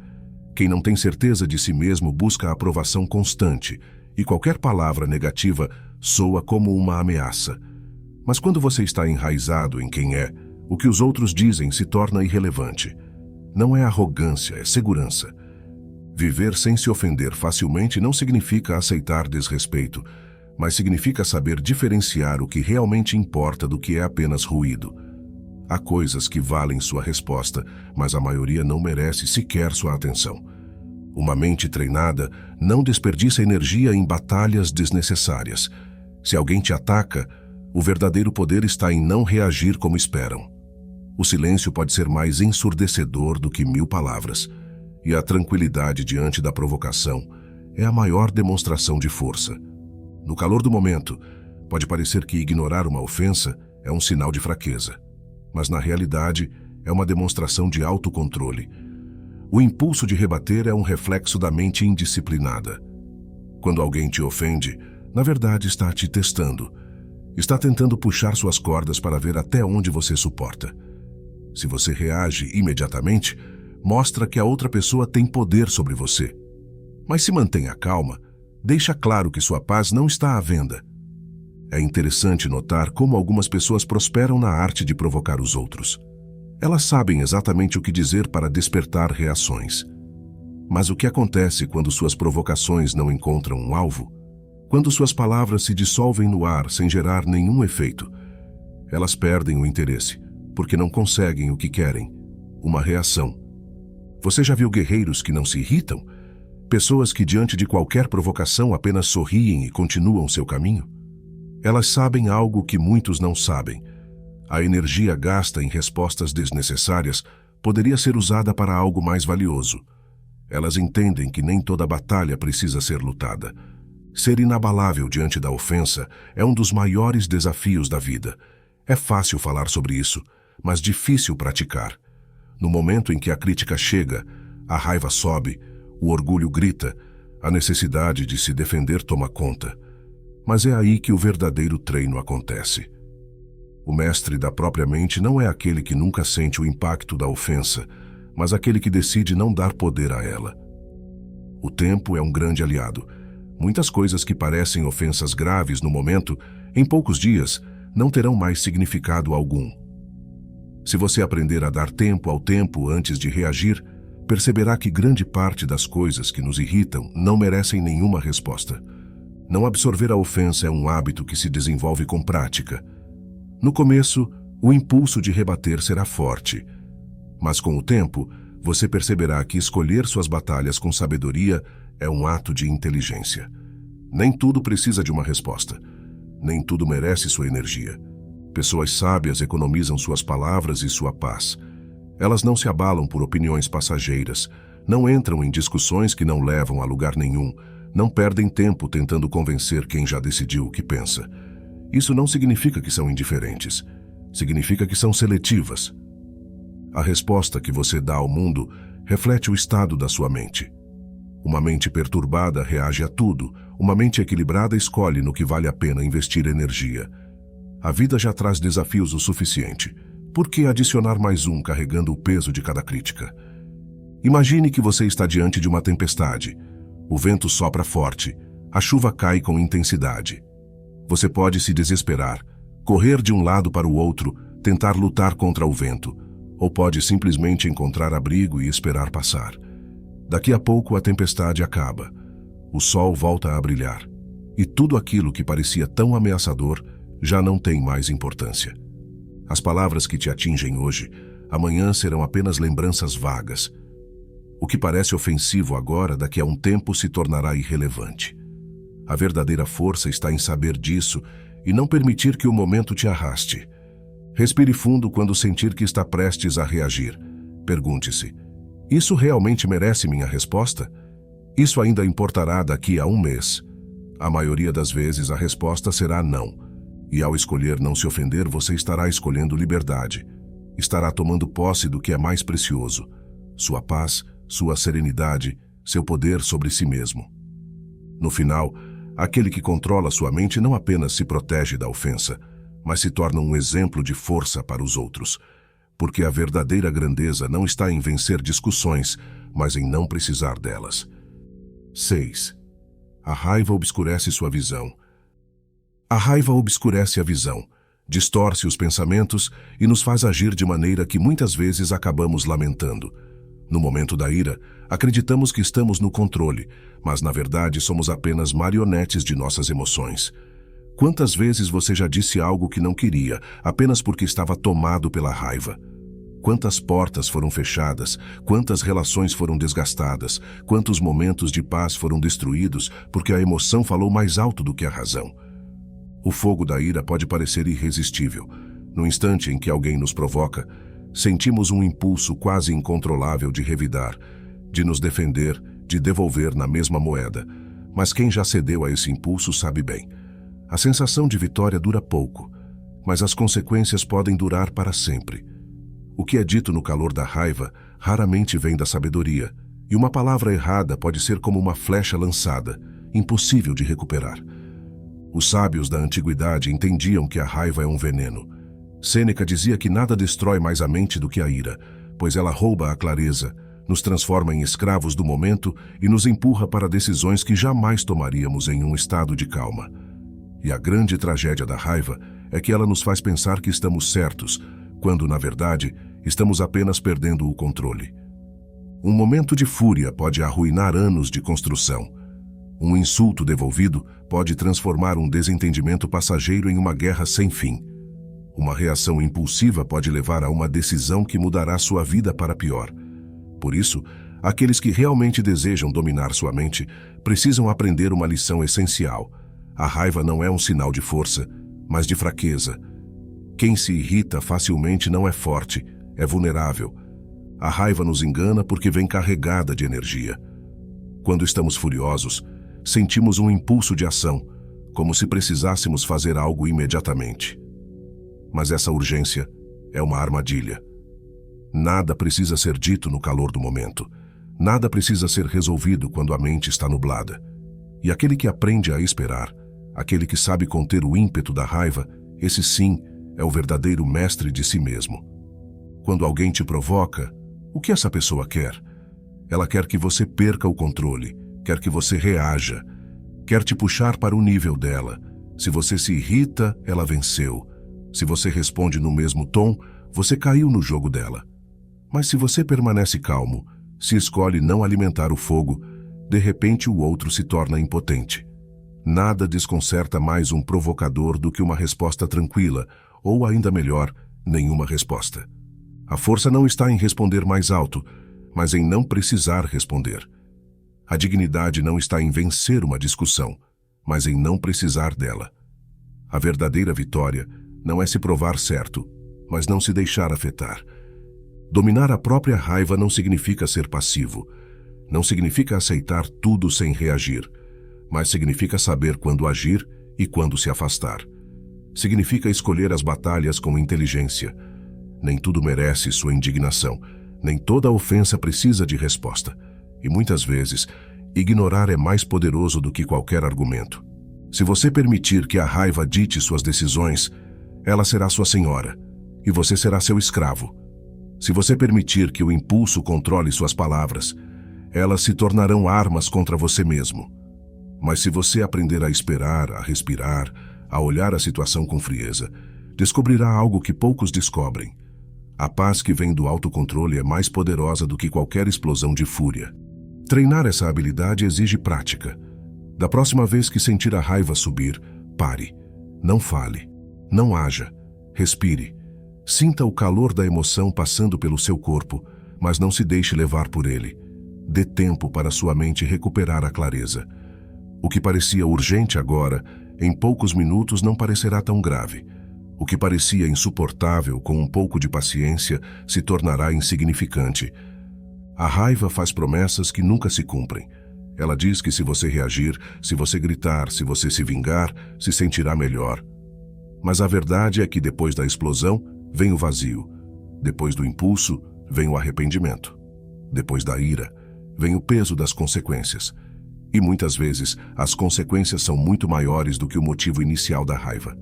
Quem não tem certeza de si mesmo busca a aprovação constante, e qualquer palavra negativa soa como uma ameaça. Mas quando você está enraizado em quem é, o que os outros dizem se torna irrelevante. Não é arrogância, é segurança. Viver sem se ofender facilmente não significa aceitar desrespeito, mas significa saber diferenciar o que realmente importa do que é apenas ruído. Há coisas que valem sua resposta, mas a maioria não merece sequer sua atenção. Uma mente treinada não desperdiça energia em batalhas desnecessárias. Se alguém te ataca, o verdadeiro poder está em não reagir como esperam. O silêncio pode ser mais ensurdecedor do que 1000 palavras, e a tranquilidade diante da provocação é a maior demonstração de força. No calor do momento, pode parecer que ignorar uma ofensa é um sinal de fraqueza, mas na realidade é uma demonstração de autocontrole. O impulso de rebater é um reflexo da mente indisciplinada. Quando alguém te ofende, na verdade está te testando. Está tentando puxar suas cordas para ver até onde você suporta. Se você reage imediatamente, mostra que a outra pessoa tem poder sobre você. Mas se mantenha calma, deixa claro que sua paz não está à venda. É interessante notar como algumas pessoas prosperam na arte de provocar os outros. Elas sabem exatamente o que dizer para despertar reações. Mas o que acontece quando suas provocações não encontram um alvo? Quando suas palavras se dissolvem no ar sem gerar nenhum efeito? Elas perdem o interesse, porque não conseguem o que querem, uma reação. Você já viu guerreiros que não se irritam? Pessoas que diante de qualquer provocação apenas sorriem e continuam seu caminho? Elas sabem algo que muitos não sabem. A energia gasta em respostas desnecessárias poderia ser usada para algo mais valioso. Elas entendem que nem toda batalha precisa ser lutada. Ser inabalável diante da ofensa é um dos maiores desafios da vida. É fácil falar sobre isso, mas difícil praticar. No momento em que a crítica chega, a raiva sobe, o orgulho grita, a necessidade de se defender toma conta. Mas é aí que o verdadeiro treino acontece. O mestre da própria mente não é aquele que nunca sente o impacto da ofensa, mas aquele que decide não dar poder a ela. O tempo é um grande aliado. Muitas coisas que parecem ofensas graves no momento, em poucos dias, não terão mais significado algum. Se você aprender a dar tempo ao tempo antes de reagir, perceberá que grande parte das coisas que nos irritam não merecem nenhuma resposta. Não absorver a ofensa é um hábito que se desenvolve com prática. No começo, o impulso de rebater será forte, mas com o tempo, você perceberá que escolher suas batalhas com sabedoria é um ato de inteligência. Nem tudo precisa de uma resposta. Nem tudo merece sua energia. Pessoas sábias economizam suas palavras e sua paz. Elas não se abalam por opiniões passageiras, não entram em discussões que não levam a lugar nenhum, não perdem tempo tentando convencer quem já decidiu o que pensa. Isso não significa que são indiferentes. Significa que são seletivas. A resposta que você dá ao mundo reflete o estado da sua mente. Uma mente perturbada reage a tudo. Uma mente equilibrada escolhe no que vale a pena investir energia. A vida já traz desafios o suficiente. Por que adicionar mais um carregando o peso de cada crítica? Imagine que você está diante de uma tempestade. O vento sopra forte. A chuva cai com intensidade. Você pode se desesperar, correr de um lado para o outro, tentar lutar contra o vento, ou pode simplesmente encontrar abrigo e esperar passar. Daqui a pouco a tempestade acaba. O sol volta a brilhar. E tudo aquilo que parecia tão ameaçador já não tem mais importância. As palavras que te atingem hoje, amanhã serão apenas lembranças vagas. O que parece ofensivo agora, daqui a um tempo se tornará irrelevante. A verdadeira força está em saber disso e não permitir que o momento te arraste. Respire fundo quando sentir que está prestes a reagir. Pergunte-se: isso realmente merece minha resposta? Isso ainda importará daqui a um mês. A maioria das vezes a resposta será não. E ao escolher não se ofender, você estará escolhendo liberdade. Estará tomando posse do que é mais precioso: sua paz, sua serenidade, seu poder sobre si mesmo. No final, aquele que controla sua mente não apenas se protege da ofensa, mas se torna um exemplo de força para os outros. Porque a verdadeira grandeza não está em vencer discussões, mas em não precisar delas. 6. A raiva obscurece sua visão. A raiva obscurece a visão, distorce os pensamentos e nos faz agir de maneira que muitas vezes acabamos lamentando. No momento da ira, acreditamos que estamos no controle, mas na verdade somos apenas marionetes de nossas emoções. Quantas vezes você já disse algo que não queria, apenas porque estava tomado pela raiva? Quantas portas foram fechadas, quantas relações foram desgastadas, quantos momentos de paz foram destruídos porque a emoção falou mais alto do que a razão? O fogo da ira pode parecer irresistível. No instante em que alguém nos provoca, sentimos um impulso quase incontrolável de revidar, de nos defender, de devolver na mesma moeda. Mas quem já cedeu a esse impulso sabe bem. A sensação de vitória dura pouco, mas as consequências podem durar para sempre. O que é dito no calor da raiva raramente vem da sabedoria, e uma palavra errada pode ser como uma flecha lançada, impossível de recuperar. Os sábios da antiguidade entendiam que a raiva é um veneno. Sêneca dizia que nada destrói mais a mente do que a ira, pois ela rouba a clareza, nos transforma em escravos do momento e nos empurra para decisões que jamais tomaríamos em um estado de calma. E a grande tragédia da raiva é que ela nos faz pensar que estamos certos, quando, na verdade, estamos apenas perdendo o controle. Um momento de fúria pode arruinar anos de construção. Um insulto devolvido pode transformar um desentendimento passageiro em uma guerra sem fim. Uma reação impulsiva pode levar a uma decisão que mudará sua vida para pior. Por isso, aqueles que realmente desejam dominar sua mente precisam aprender uma lição essencial. A raiva não é um sinal de força, mas de fraqueza. Quem se irrita facilmente não é forte, é vulnerável. A raiva nos engana porque vem carregada de energia. Quando estamos furiosos, sentimos um impulso de ação, como se precisássemos fazer algo imediatamente. Mas essa urgência é uma armadilha. Nada precisa ser dito no calor do momento. Nada precisa ser resolvido quando a mente está nublada. E aquele que aprende a esperar, aquele que sabe conter o ímpeto da raiva, esse sim é o verdadeiro mestre de si mesmo. Quando alguém te provoca, o que essa pessoa quer? Ela quer que você perca o controle, quer que você reaja, quer te puxar para o nível dela. Se você se irrita, ela venceu. Se você responde no mesmo tom, você caiu no jogo dela. Mas se você permanece calmo, se escolhe não alimentar o fogo, de repente o outro se torna impotente. Nada desconcerta mais um provocador do que uma resposta tranquila, ou ainda melhor, nenhuma resposta. A força não está em responder mais alto, mas em não precisar responder. A dignidade não está em vencer uma discussão, mas em não precisar dela. A verdadeira vitória não é se provar certo, mas não se deixar afetar. Dominar a própria raiva não significa ser passivo. Não significa aceitar tudo sem reagir, mas significa saber quando agir e quando se afastar. Significa escolher as batalhas com inteligência. Nem tudo merece sua indignação, nem toda ofensa precisa de resposta. E muitas vezes, ignorar é mais poderoso do que qualquer argumento. Se você permitir que a raiva dite suas decisões, ela será sua senhora, e você será seu escravo. Se você permitir que o impulso controle suas palavras, elas se tornarão armas contra você mesmo. Mas se você aprender a esperar, a respirar, a olhar a situação com frieza, descobrirá algo que poucos descobrem. A paz que vem do autocontrole é mais poderosa do que qualquer explosão de fúria. Treinar essa habilidade exige prática. Da próxima vez que sentir a raiva subir, pare. Não fale. Não haja. Respire. Sinta o calor da emoção passando pelo seu corpo, mas não se deixe levar por ele. Dê tempo para sua mente recuperar a clareza. O que parecia urgente agora, em poucos minutos não parecerá tão grave. O que parecia insuportável, com um pouco de paciência, se tornará insignificante. A raiva faz promessas que nunca se cumprem. Ela diz que se você reagir, se você gritar, se você se vingar, se sentirá melhor. Mas a verdade é que depois da explosão, vem o vazio. Depois do impulso, vem o arrependimento. Depois da ira, vem o peso das consequências. E muitas vezes, as consequências são muito maiores do que o motivo inicial da raiva.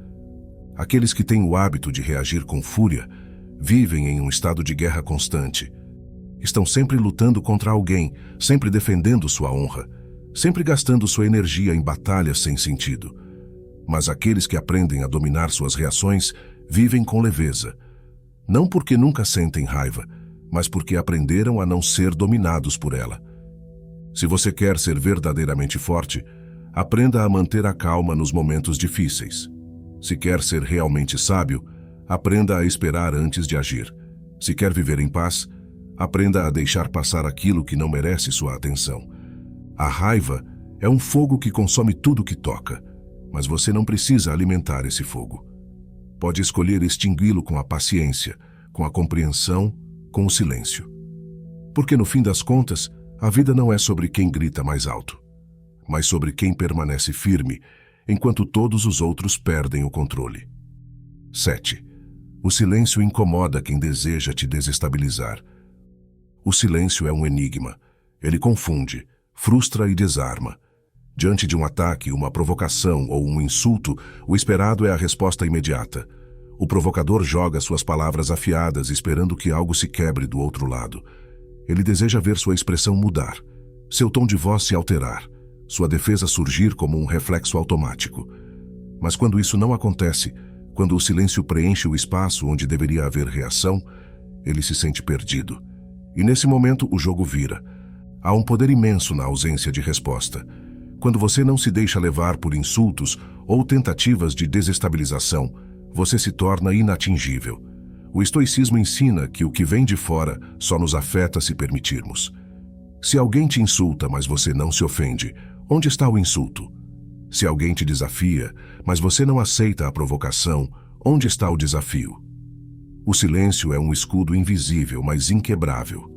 Aqueles que têm o hábito de reagir com fúria, vivem em um estado de guerra constante. Estão sempre lutando contra alguém, sempre defendendo sua honra, sempre gastando sua energia em batalhas sem sentido. Mas aqueles que aprendem a dominar suas reações vivem com leveza. Não porque nunca sentem raiva, mas porque aprenderam a não ser dominados por ela. Se você quer ser verdadeiramente forte, aprenda a manter a calma nos momentos difíceis. Se quer ser realmente sábio, aprenda a esperar antes de agir. Se quer viver em paz, aprenda a deixar passar aquilo que não merece sua atenção. A raiva é um fogo que consome tudo que toca, mas você não precisa alimentar esse fogo. Pode escolher extingui-lo com a paciência, com a compreensão, com o silêncio. Porque no fim das contas, a vida não é sobre quem grita mais alto, mas sobre quem permanece firme, enquanto todos os outros perdem o controle. 7. O silêncio incomoda quem deseja te desestabilizar. O silêncio é um enigma. Ele confunde, frustra e desarma. Diante de um ataque, uma provocação ou um insulto, o esperado é a resposta imediata. O provocador joga suas palavras afiadas, esperando que algo se quebre do outro lado. Ele deseja ver sua expressão mudar, seu tom de voz se alterar, sua defesa surgir como um reflexo automático. Mas quando isso não acontece, quando o silêncio preenche o espaço onde deveria haver reação, ele se sente perdido. E nesse momento o jogo vira. Há um poder imenso na ausência de resposta. Quando você não se deixa levar por insultos ou tentativas de desestabilização, você se torna inatingível. O estoicismo ensina que o que vem de fora só nos afeta se permitirmos. Se alguém te insulta, mas você não se ofende, onde está o insulto? Se alguém te desafia, mas você não aceita a provocação, onde está o desafio? O silêncio é um escudo invisível, mas inquebrável.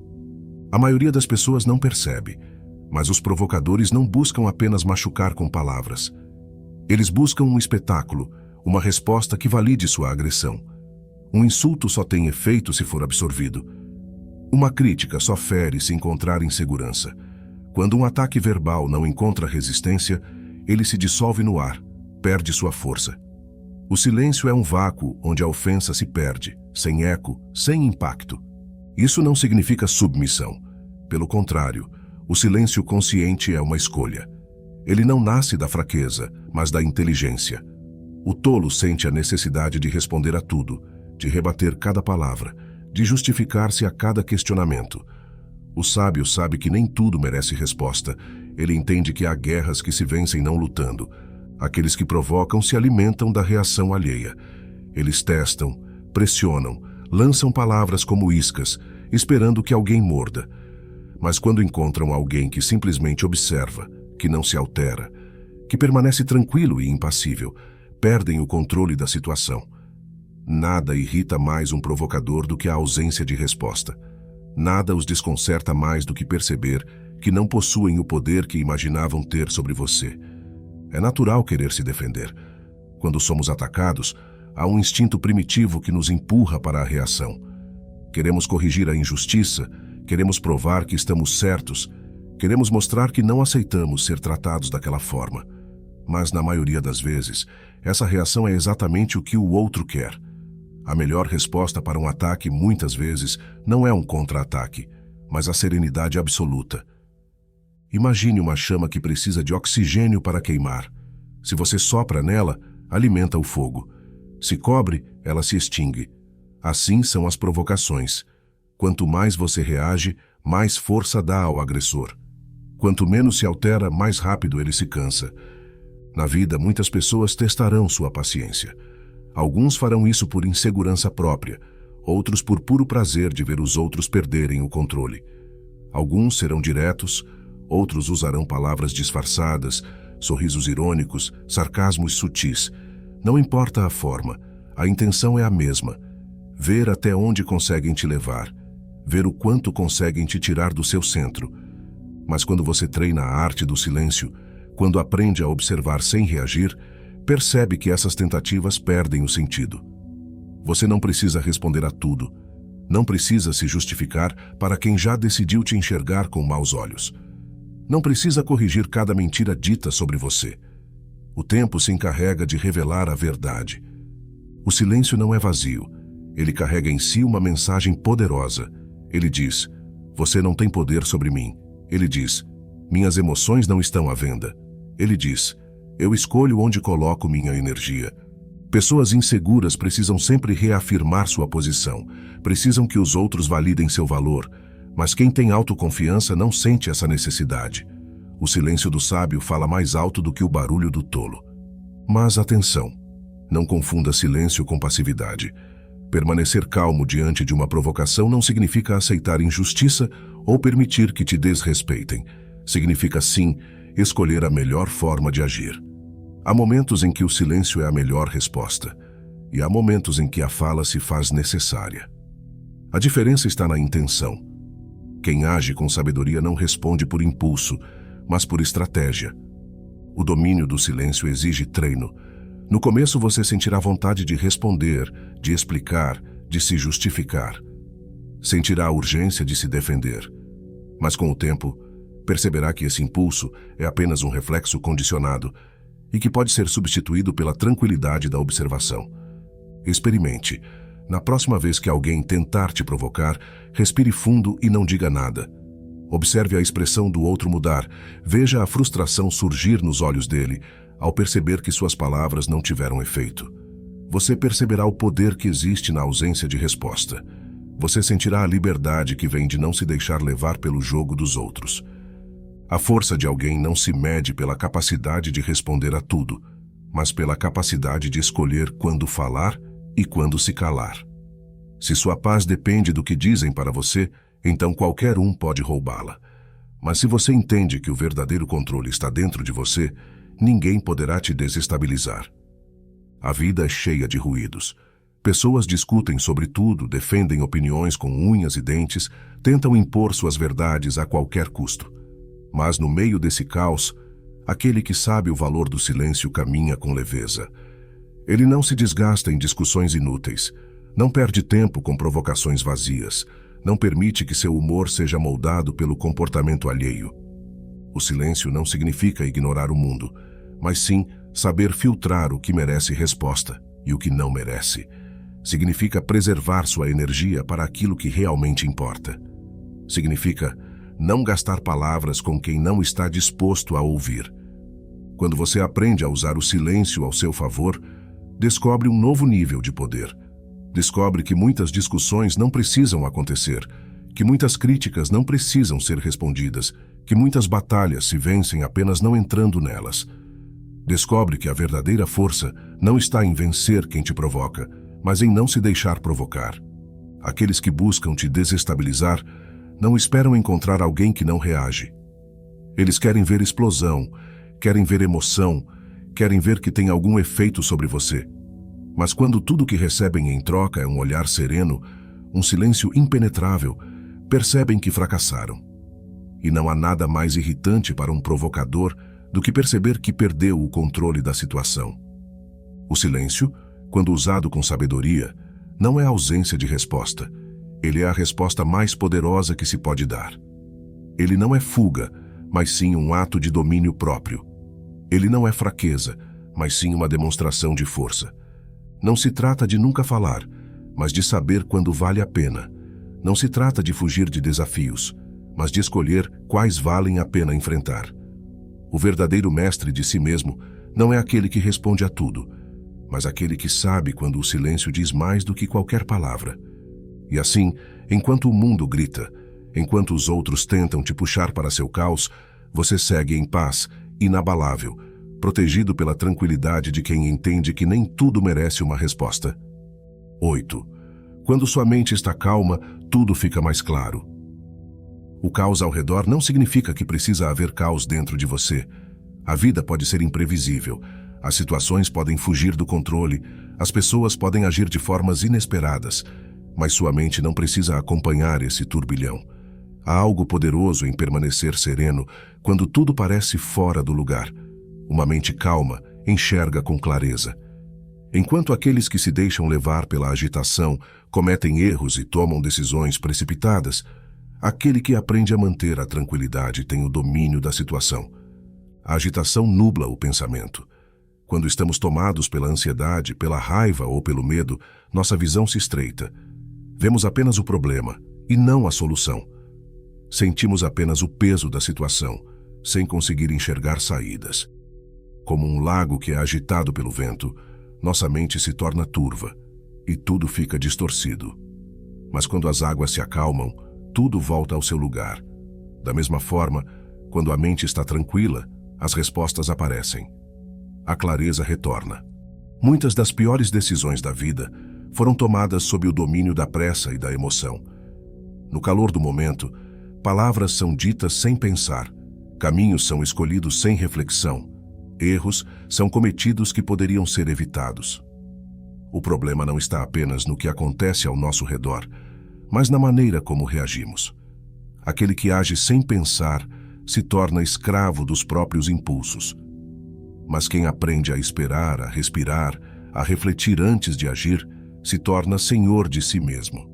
A maioria das pessoas não percebe, mas os provocadores não buscam apenas machucar com palavras. Eles buscam um espetáculo, uma resposta que valide sua agressão. Um insulto só tem efeito se for absorvido. Uma crítica só fere se encontrar insegurança. Quando um ataque verbal não encontra resistência, ele se dissolve no ar, perde sua força. O silêncio é um vácuo onde a ofensa se perde, sem eco, sem impacto. Isso não significa submissão. Pelo contrário, o silêncio consciente é uma escolha. Ele não nasce da fraqueza, mas da inteligência. O tolo sente a necessidade de responder a tudo, de rebater cada palavra, de justificar-se a cada questionamento. O sábio sabe que nem tudo merece resposta. Ele entende que há guerras que se vencem não lutando. Aqueles que provocam se alimentam da reação alheia. Eles testam, pressionam, lançam palavras como iscas, esperando que alguém morda. Mas quando encontram alguém que simplesmente observa, que não se altera, que permanece tranquilo e impassível, perdem o controle da situação. Nada irrita mais um provocador do que a ausência de resposta. Nada os desconcerta mais do que perceber que não possuem o poder que imaginavam ter sobre você. É natural querer se defender. Quando somos atacados, há um instinto primitivo que nos empurra para a reação. Queremos corrigir a injustiça, queremos provar que estamos certos, queremos mostrar que não aceitamos ser tratados daquela forma. Mas, na maioria das vezes, essa reação é exatamente o que o outro quer. A melhor resposta para um ataque, muitas vezes, não é um contra-ataque, mas a serenidade absoluta. Imagine uma chama que precisa de oxigênio para queimar. Se você sopra nela, alimenta o fogo. Se cobre, ela se extingue. Assim são as provocações. Quanto mais você reage, mais força dá ao agressor. Quanto menos se altera, mais rápido ele se cansa. Na vida, muitas pessoas testarão sua paciência. Alguns farão isso por insegurança própria, outros por puro prazer de ver os outros perderem o controle. Alguns serão diretos, outros usarão palavras disfarçadas, sorrisos irônicos, sarcasmos sutis. Não importa a forma, a intenção é a mesma. Ver até onde conseguem te levar, ver o quanto conseguem te tirar do seu centro. Mas quando você treina a arte do silêncio, quando aprende a observar sem reagir, percebe que essas tentativas perdem o sentido. Você não precisa responder a tudo. Não precisa se justificar para quem já decidiu te enxergar com maus olhos. Não precisa corrigir cada mentira dita sobre você. O tempo se encarrega de revelar a verdade. O silêncio não é vazio. Ele carrega em si uma mensagem poderosa. Ele diz: você não tem poder sobre mim. Ele diz: minhas emoções não estão à venda. Ele diz: eu escolho onde coloco minha energia. Pessoas inseguras precisam sempre reafirmar sua posição. Precisam que os outros validem seu valor. Mas quem tem autoconfiança não sente essa necessidade. O silêncio do sábio fala mais alto do que o barulho do tolo. Mas atenção, não confunda silêncio com passividade. Permanecer calmo diante de uma provocação não significa aceitar injustiça ou permitir que te desrespeitem. Significa, sim, escolher a melhor forma de agir. Há momentos em que o silêncio é a melhor resposta, e há momentos em que a fala se faz necessária. A diferença está na intenção. Quem age com sabedoria não responde por impulso, mas por estratégia. O domínio do silêncio exige treino. No começo você sentirá vontade de responder, de explicar, de se justificar. Sentirá a urgência de se defender. Mas com o tempo, perceberá que esse impulso é apenas um reflexo condicionado e que pode ser substituído pela tranquilidade da observação. Experimente. Na próxima vez que alguém tentar te provocar, respire fundo e não diga nada. Observe a expressão do outro mudar. Veja a frustração surgir nos olhos dele ao perceber que suas palavras não tiveram efeito. Você perceberá o poder que existe na ausência de resposta. Você sentirá a liberdade que vem de não se deixar levar pelo jogo dos outros. A força de alguém não se mede pela capacidade de responder a tudo, mas pela capacidade de escolher quando falar e quando se calar. Se sua paz depende do que dizem para você, então qualquer um pode roubá-la. Mas se você entende que o verdadeiro controle está dentro de você, ninguém poderá te desestabilizar. A vida é cheia de ruídos. Pessoas discutem sobre tudo, defendem opiniões com unhas e dentes, tentam impor suas verdades a qualquer custo. Mas no meio desse caos, aquele que sabe o valor do silêncio caminha com leveza. Ele não se desgasta em discussões inúteis, não perde tempo com provocações vazias, não permite que seu humor seja moldado pelo comportamento alheio. O silêncio não significa ignorar o mundo, mas sim saber filtrar o que merece resposta e o que não merece. Significa preservar sua energia para aquilo que realmente importa. Significa não gastar palavras com quem não está disposto a ouvir. Quando você aprende a usar o silêncio ao seu favor, descobre um novo nível de poder. Descobre que muitas discussões não precisam acontecer, que muitas críticas não precisam ser respondidas, que muitas batalhas se vencem apenas não entrando nelas. Descobre que a verdadeira força não está em vencer quem te provoca, mas em não se deixar provocar. Aqueles que buscam te desestabilizar não esperam encontrar alguém que não reage. Eles querem ver explosão, querem ver emoção, querem ver que tem algum efeito sobre você. Mas quando tudo que recebem em troca é um olhar sereno, um silêncio impenetrável, percebem que fracassaram. E não há nada mais irritante para um provocador do que perceber que perdeu o controle da situação. O silêncio, quando usado com sabedoria, não é ausência de resposta. Ele é a resposta mais poderosa que se pode dar. Ele não é fuga, mas sim um ato de domínio próprio. Ele não é fraqueza, mas sim uma demonstração de força. Não se trata de nunca falar, mas de saber quando vale a pena. Não se trata de fugir de desafios, mas de escolher quais valem a pena enfrentar. O verdadeiro mestre de si mesmo não é aquele que responde a tudo, mas aquele que sabe quando o silêncio diz mais do que qualquer palavra. E assim, enquanto o mundo grita, enquanto os outros tentam te puxar para seu caos, você segue em paz, inabalável, protegido pela tranquilidade de quem entende que nem tudo merece uma resposta. 8. Quando sua mente está calma, tudo fica mais claro. O caos ao redor não significa que precisa haver caos dentro de você. A vida pode ser imprevisível, as situações podem fugir do controle, as pessoas podem agir de formas inesperadas, mas sua mente não precisa acompanhar esse turbilhão. Há algo poderoso em permanecer sereno quando tudo parece fora do lugar. Uma mente calma enxerga com clareza. Enquanto aqueles que se deixam levar pela agitação cometem erros e tomam decisões precipitadas, aquele que aprende a manter a tranquilidade tem o domínio da situação. A agitação nubla o pensamento. Quando estamos tomados pela ansiedade, pela raiva ou pelo medo, nossa visão se estreita. Vemos apenas o problema e não a solução. Sentimos apenas o peso da situação, sem conseguir enxergar saídas. Como um lago que é agitado pelo vento, nossa mente se torna turva e tudo fica distorcido. Mas quando as águas se acalmam, tudo volta ao seu lugar. Da mesma forma, quando a mente está tranquila, as respostas aparecem. A clareza retorna. Muitas das piores decisões da vida foram tomadas sob o domínio da pressa e da emoção. No calor do momento, palavras são ditas sem pensar, caminhos são escolhidos sem reflexão, erros são cometidos que poderiam ser evitados. O problema não está apenas no que acontece ao nosso redor, mas na maneira como reagimos. Aquele que age sem pensar se torna escravo dos próprios impulsos. Mas quem aprende a esperar, a respirar, a refletir antes de agir, se torna senhor de si mesmo.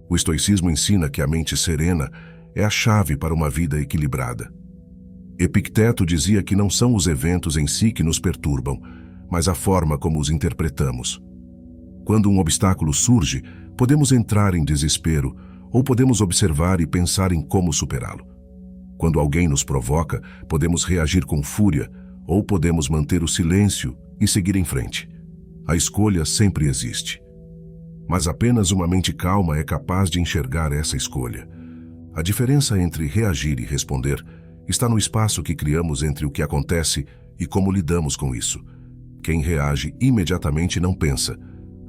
O estoicismo ensina que a mente serena é a chave para uma vida equilibrada. Epicteto dizia que não são os eventos em si que nos perturbam, mas a forma como os interpretamos. Quando um obstáculo surge, podemos entrar em desespero ou podemos observar e pensar em como superá-lo. Quando alguém nos provoca, podemos reagir com fúria ou podemos manter o silêncio e seguir em frente. A escolha sempre existe. Mas apenas uma mente calma é capaz de enxergar essa escolha. A diferença entre reagir e responder está no espaço que criamos entre o que acontece e como lidamos com isso. Quem reage imediatamente não pensa,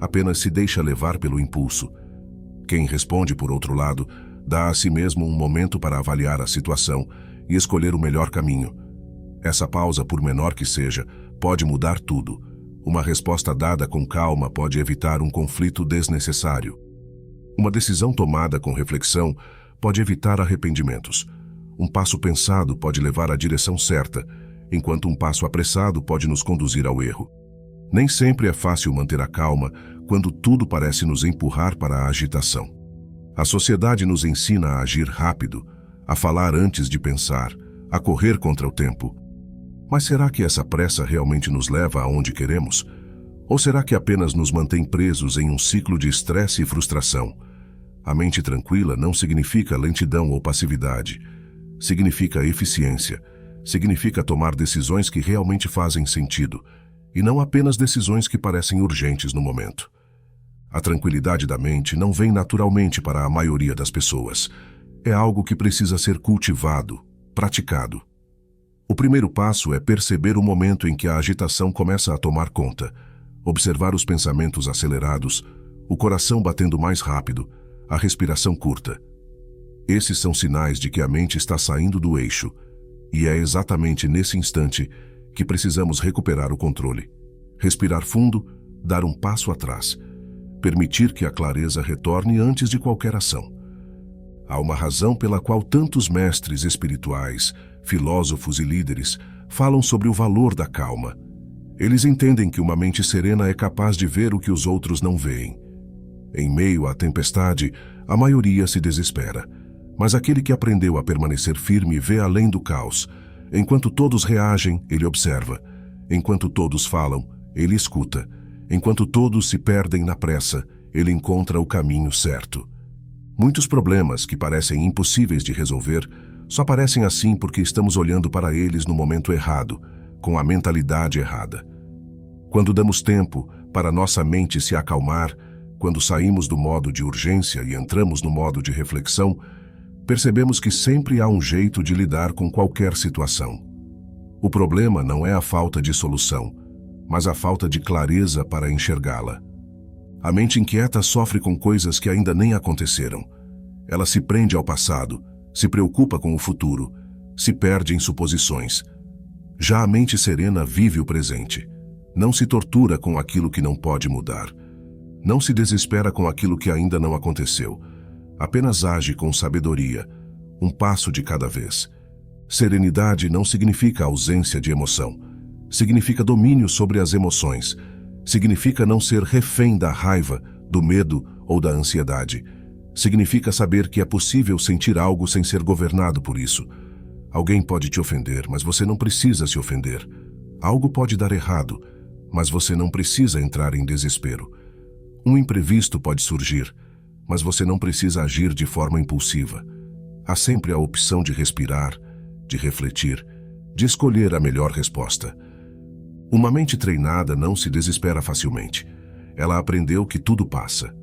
apenas se deixa levar pelo impulso. Quem responde, por outro lado, dá a si mesmo um momento para avaliar a situação e escolher o melhor caminho. Essa pausa, por menor que seja, pode mudar tudo. Uma resposta dada com calma pode evitar um conflito desnecessário. Uma decisão tomada com reflexão pode evitar arrependimentos. Um passo pensado pode levar à direção certa, enquanto um passo apressado pode nos conduzir ao erro. Nem sempre é fácil manter a calma quando tudo parece nos empurrar para a agitação. A sociedade nos ensina a agir rápido, a falar antes de pensar, a correr contra o tempo. Mas será que essa pressa realmente nos leva aonde queremos? Ou será que apenas nos mantém presos em um ciclo de estresse e frustração? A mente tranquila não significa lentidão ou passividade. Significa eficiência. Significa tomar decisões que realmente fazem sentido, e não apenas decisões que parecem urgentes no momento. A tranquilidade da mente não vem naturalmente para a maioria das pessoas. É algo que precisa ser cultivado, praticado. O primeiro passo é perceber o momento em que a agitação começa a tomar conta, observar os pensamentos acelerados, o coração batendo mais rápido, a respiração curta. Esses são sinais de que a mente está saindo do eixo, e é exatamente nesse instante que precisamos recuperar o controle. Respirar fundo, dar um passo atrás, permitir que a clareza retorne antes de qualquer ação. Há uma razão pela qual tantos mestres espirituais, filósofos e líderes falam sobre o valor da calma. Eles entendem que uma mente serena é capaz de ver o que os outros não veem. Em meio à tempestade, a maioria se desespera, mas aquele que aprendeu a permanecer firme vê além do caos. Enquanto todos reagem, ele observa. Enquanto todos falam, ele escuta. Enquanto todos se perdem na pressa, ele encontra o caminho certo. Muitos problemas que parecem impossíveis de resolver só parecem assim porque estamos olhando para eles no momento errado, com a mentalidade errada. Quando damos tempo para nossa mente se acalmar, quando saímos do modo de urgência e entramos no modo de reflexão, percebemos que sempre há um jeito de lidar com qualquer situação. O problema não é a falta de solução, mas a falta de clareza para enxergá-la. A mente inquieta sofre com coisas que ainda nem aconteceram. Ela se prende ao passado, se preocupa com o futuro, se perde em suposições. Já a mente serena vive o presente. Não se tortura com aquilo que não pode mudar. Não se desespera com aquilo que ainda não aconteceu. Apenas age com sabedoria, um passo de cada vez. Serenidade não significa ausência de emoção. Significa domínio sobre as emoções. Significa não ser refém da raiva, do medo ou da ansiedade. Significa saber que é possível sentir algo sem ser governado por isso. Alguém pode te ofender, mas você não precisa se ofender. Algo pode dar errado, mas você não precisa entrar em desespero. Um imprevisto pode surgir, mas você não precisa agir de forma impulsiva. Há sempre a opção de respirar, de refletir, de escolher a melhor resposta. Uma mente treinada não se desespera facilmente. Ela aprendeu que tudo passa.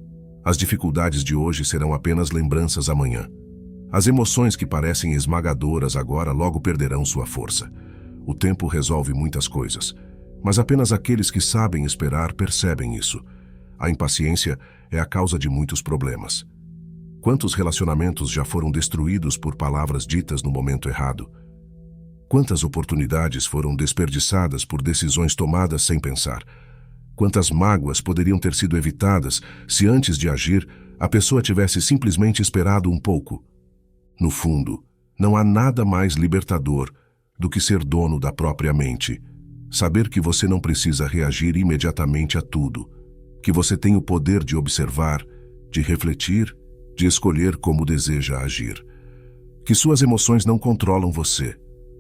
As dificuldades de hoje serão apenas lembranças amanhã. As emoções que parecem esmagadoras agora logo perderão sua força. O tempo resolve muitas coisas, mas apenas aqueles que sabem esperar percebem isso. A impaciência é a causa de muitos problemas. Quantos relacionamentos já foram destruídos por palavras ditas no momento errado? Quantas oportunidades foram desperdiçadas por decisões tomadas sem pensar? Quantas mágoas poderiam ter sido evitadas se antes de agir a pessoa tivesse simplesmente esperado um pouco? No fundo, não há nada mais libertador do que ser dono da própria mente. Saber que você não precisa reagir imediatamente a tudo, que você tem o poder de observar, de refletir, de escolher como deseja agir. Que suas emoções não controlam você,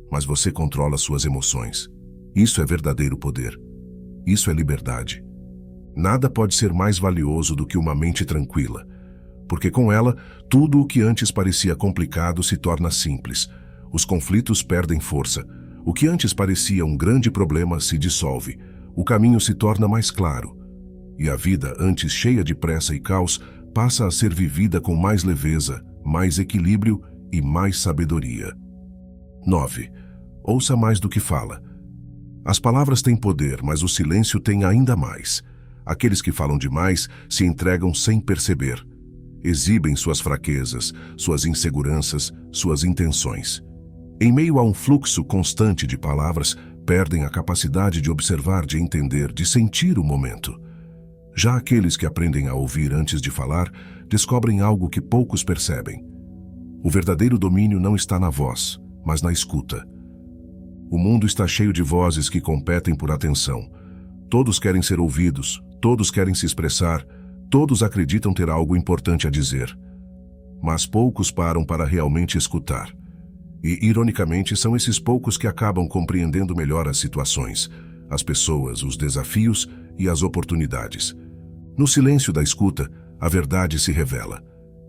mas você controla suas emoções. Isso é verdadeiro poder. Isso é liberdade. Nada pode ser mais valioso do que uma mente tranquila, porque com ela, tudo o que antes parecia complicado se torna simples. Os conflitos perdem força. O que antes parecia um grande problema se dissolve. O caminho se torna mais claro. E a vida, antes cheia de pressa e caos, passa a ser vivida com mais leveza, mais equilíbrio e mais sabedoria. 9. Ouça mais do que fala. As palavras têm poder, mas o silêncio tem ainda mais. Aqueles que falam demais se entregam sem perceber. Exibem suas fraquezas, suas inseguranças, suas intenções. Em meio a um fluxo constante de palavras, perdem a capacidade de observar, de entender, de sentir o momento. Já aqueles que aprendem a ouvir antes de falar, descobrem algo que poucos percebem. O verdadeiro domínio não está na voz, mas na escuta. O mundo está cheio de vozes que competem por atenção. Todos querem ser ouvidos, todos querem se expressar, todos acreditam ter algo importante a dizer. Mas poucos param para realmente escutar. E, ironicamente, são esses poucos que acabam compreendendo melhor as situações, as pessoas, os desafios e as oportunidades. No silêncio da escuta, a verdade se revela.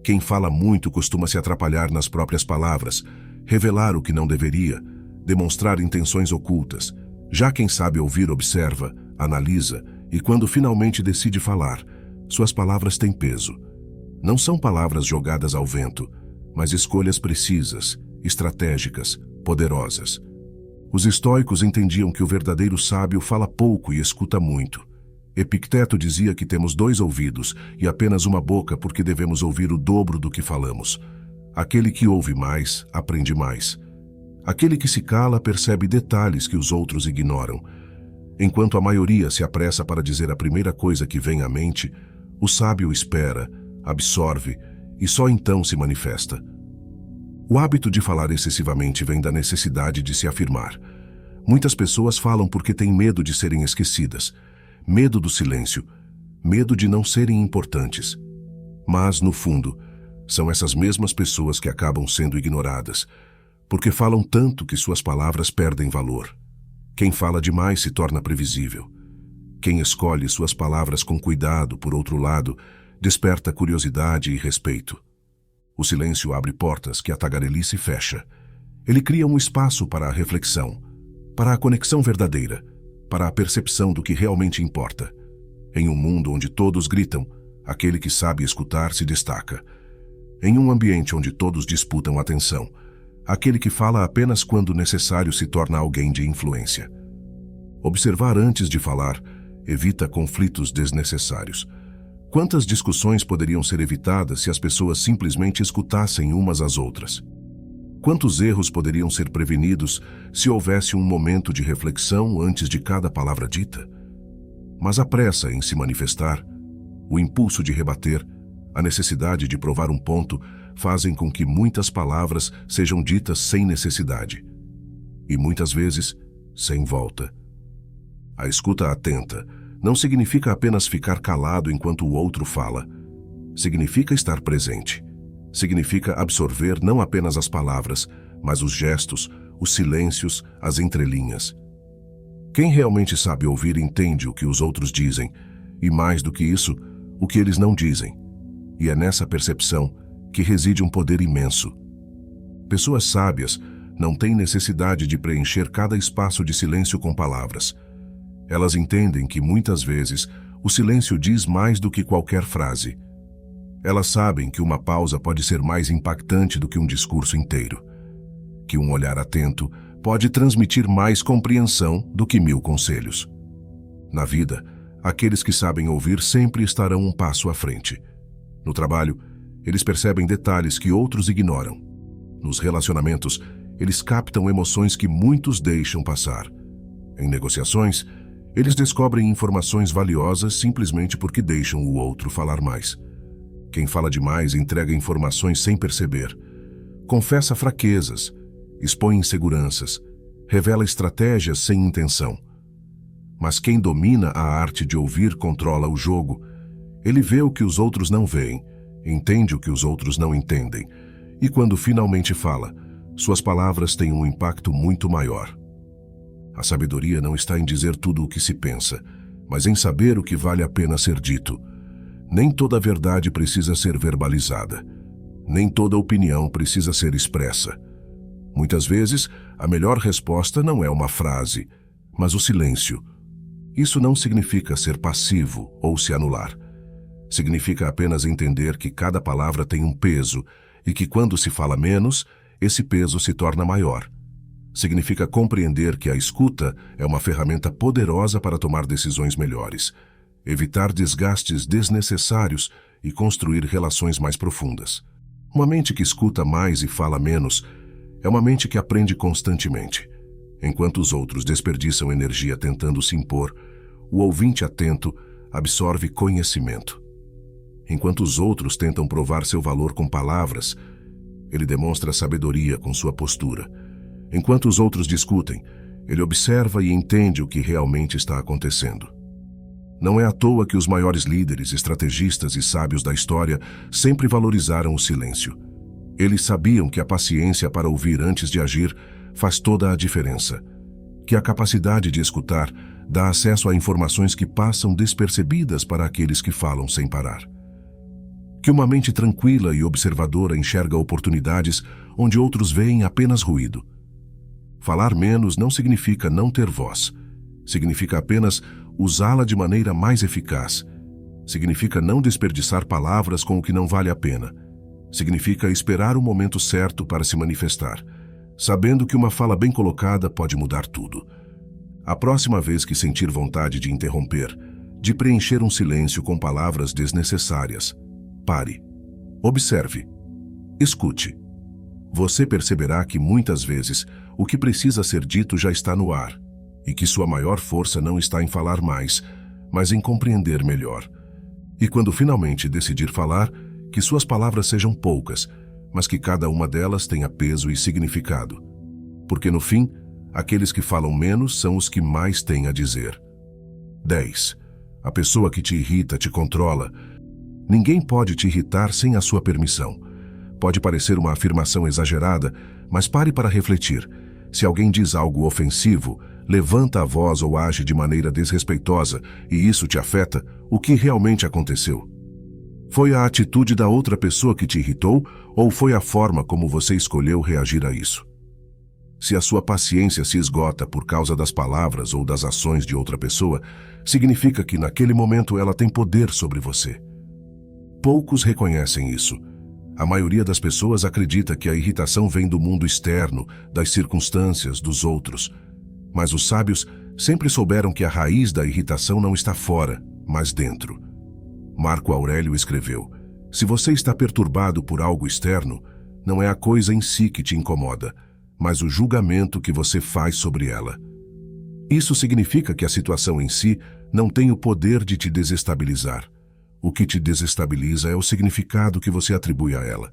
Quem fala muito costuma se atrapalhar nas próprias palavras, revelar o que não deveria, demonstrar intenções ocultas. Já quem sabe ouvir observa, analisa e, quando finalmente decide falar, suas palavras têm peso. Não são palavras jogadas ao vento, mas escolhas precisas, estratégicas, poderosas. Os estoicos entendiam que o verdadeiro sábio fala pouco e escuta muito. Epicteto dizia que temos 2 ouvidos e apenas uma boca porque devemos ouvir o dobro do que falamos. Aquele que ouve mais, aprende mais. Aquele que se cala percebe detalhes que os outros ignoram. Enquanto a maioria se apressa para dizer a primeira coisa que vem à mente, o sábio espera, absorve e só então se manifesta. O hábito de falar excessivamente vem da necessidade de se afirmar. Muitas pessoas falam porque têm medo de serem esquecidas, medo do silêncio, medo de não serem importantes. Mas, no fundo, são essas mesmas pessoas que acabam sendo ignoradas, porque falam tanto que suas palavras perdem valor. Quem fala demais se torna previsível. Quem escolhe suas palavras com cuidado, por outro lado, desperta curiosidade e respeito. O silêncio abre portas que a tagarelice fecha. Ele cria um espaço para a reflexão, para a conexão verdadeira, para a percepção do que realmente importa. Em um mundo onde todos gritam, aquele que sabe escutar se destaca. Em um ambiente onde todos disputam atenção, aquele que fala apenas quando necessário se torna alguém de influência. Observar antes de falar evita conflitos desnecessários. Quantas discussões poderiam ser evitadas se as pessoas simplesmente escutassem umas às outras? Quantos erros poderiam ser prevenidos se houvesse um momento de reflexão antes de cada palavra dita? Mas a pressa em se manifestar, o impulso de rebater, a necessidade de provar um ponto, fazem com que muitas palavras sejam ditas sem necessidade. E muitas vezes, sem volta. A escuta atenta não significa apenas ficar calado enquanto o outro fala. Significa estar presente. Significa absorver não apenas as palavras, mas os gestos, os silêncios, as entrelinhas. Quem realmente sabe ouvir entende o que os outros dizem, e mais do que isso, o que eles não dizem. E é nessa percepção que reside um poder imenso. Pessoas sábias não têm necessidade de preencher cada espaço de silêncio com palavras. Elas entendem que, muitas vezes, o silêncio diz mais do que qualquer frase. Elas sabem que uma pausa pode ser mais impactante do que um discurso inteiro. Que um olhar atento pode transmitir mais compreensão do que 1000 conselhos. Na vida, aqueles que sabem ouvir sempre estarão um passo à frente. No trabalho, eles percebem detalhes que outros ignoram. Nos relacionamentos, eles captam emoções que muitos deixam passar. Em negociações, eles descobrem informações valiosas simplesmente porque deixam o outro falar mais. Quem fala demais entrega informações sem perceber. Confessa fraquezas, expõe inseguranças, revela estratégias sem intenção. Mas quem domina a arte de ouvir controla o jogo. Ele vê o que os outros não veem, entende o que os outros não entendem, e quando finalmente fala, suas palavras têm um impacto muito maior. A sabedoria não está em dizer tudo o que se pensa, mas em saber o que vale a pena ser dito. Nem toda verdade precisa ser verbalizada. Nem toda opinião precisa ser expressa. Muitas vezes, a melhor resposta não é uma frase, mas o silêncio. Isso não significa ser passivo ou se anular. Significa apenas entender que cada palavra tem um peso e que quando se fala menos, esse peso se torna maior. Significa compreender que a escuta é uma ferramenta poderosa para tomar decisões melhores, evitar desgastes desnecessários e construir relações mais profundas. Uma mente que escuta mais e fala menos é uma mente que aprende constantemente. Enquanto os outros desperdiçam energia tentando se impor, o ouvinte atento absorve conhecimento. Enquanto os outros tentam provar seu valor com palavras, ele demonstra sabedoria com sua postura. Enquanto os outros discutem, ele observa e entende o que realmente está acontecendo. Não é à toa que os maiores líderes, estrategistas e sábios da história sempre valorizaram o silêncio. Eles sabiam que a paciência para ouvir antes de agir faz toda a diferença. Que a capacidade de escutar dá acesso a informações que passam despercebidas para aqueles que falam sem parar. Que uma mente tranquila e observadora enxerga oportunidades onde outros veem apenas ruído. Falar menos não significa não ter voz. Significa apenas usá-la de maneira mais eficaz. Significa não desperdiçar palavras com o que não vale a pena. Significa esperar o momento certo para se manifestar, sabendo que uma fala bem colocada pode mudar tudo. A próxima vez que sentir vontade de interromper, de preencher um silêncio com palavras desnecessárias, pare. Observe. Escute. Você perceberá que muitas vezes o que precisa ser dito já está no ar, e que sua maior força não está em falar mais, mas em compreender melhor. E quando finalmente decidir falar, que suas palavras sejam poucas, mas que cada uma delas tenha peso e significado. Porque no fim, aqueles que falam menos são os que mais têm a dizer. 10. A pessoa que te irrita te controla. Ninguém pode te irritar sem a sua permissão. Pode parecer uma afirmação exagerada, mas pare para refletir. Se alguém diz algo ofensivo, levanta a voz ou age de maneira desrespeitosa e isso te afeta, o que realmente aconteceu? Foi a atitude da outra pessoa que te irritou ou foi a forma como você escolheu reagir a isso? Se a sua paciência se esgota por causa das palavras ou das ações de outra pessoa, significa que naquele momento ela tem poder sobre você. Poucos reconhecem isso. A maioria das pessoas acredita que a irritação vem do mundo externo, das circunstâncias, dos outros. Mas os sábios sempre souberam que a raiz da irritação não está fora, mas dentro. Marco Aurélio escreveu: se você está perturbado por algo externo, não é a coisa em si que te incomoda, mas o julgamento que você faz sobre ela. Isso significa que a situação em si não tem o poder de te desestabilizar. O que te desestabiliza é o significado que você atribui a ela.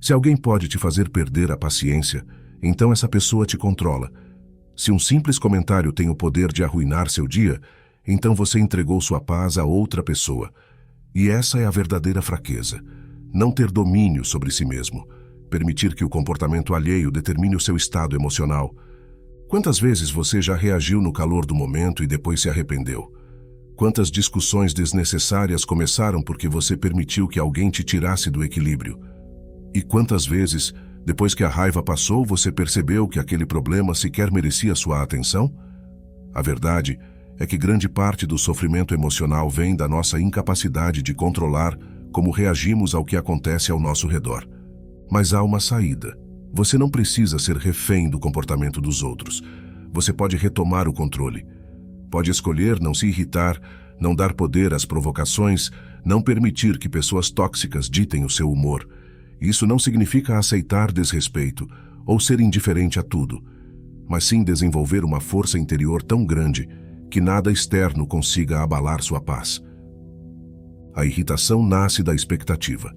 Se alguém pode te fazer perder a paciência, então essa pessoa te controla. Se um simples comentário tem o poder de arruinar seu dia, então você entregou sua paz a outra pessoa. E essa é a verdadeira fraqueza. Não ter domínio sobre si mesmo. Permitir que o comportamento alheio determine o seu estado emocional. Quantas vezes você já reagiu no calor do momento e depois se arrependeu? Quantas discussões desnecessárias começaram porque você permitiu que alguém te tirasse do equilíbrio? E quantas vezes, depois que a raiva passou, você percebeu que aquele problema sequer merecia sua atenção? A verdade é que grande parte do sofrimento emocional vem da nossa incapacidade de controlar como reagimos ao que acontece ao nosso redor. Mas há uma saída. Você não precisa ser refém do comportamento dos outros. Você pode retomar o controle. Pode escolher não se irritar, não dar poder às provocações, não permitir que pessoas tóxicas ditem o seu humor. Isso não significa aceitar desrespeito ou ser indiferente a tudo, mas sim desenvolver uma força interior tão grande que nada externo consiga abalar sua paz. A irritação nasce da expectativa.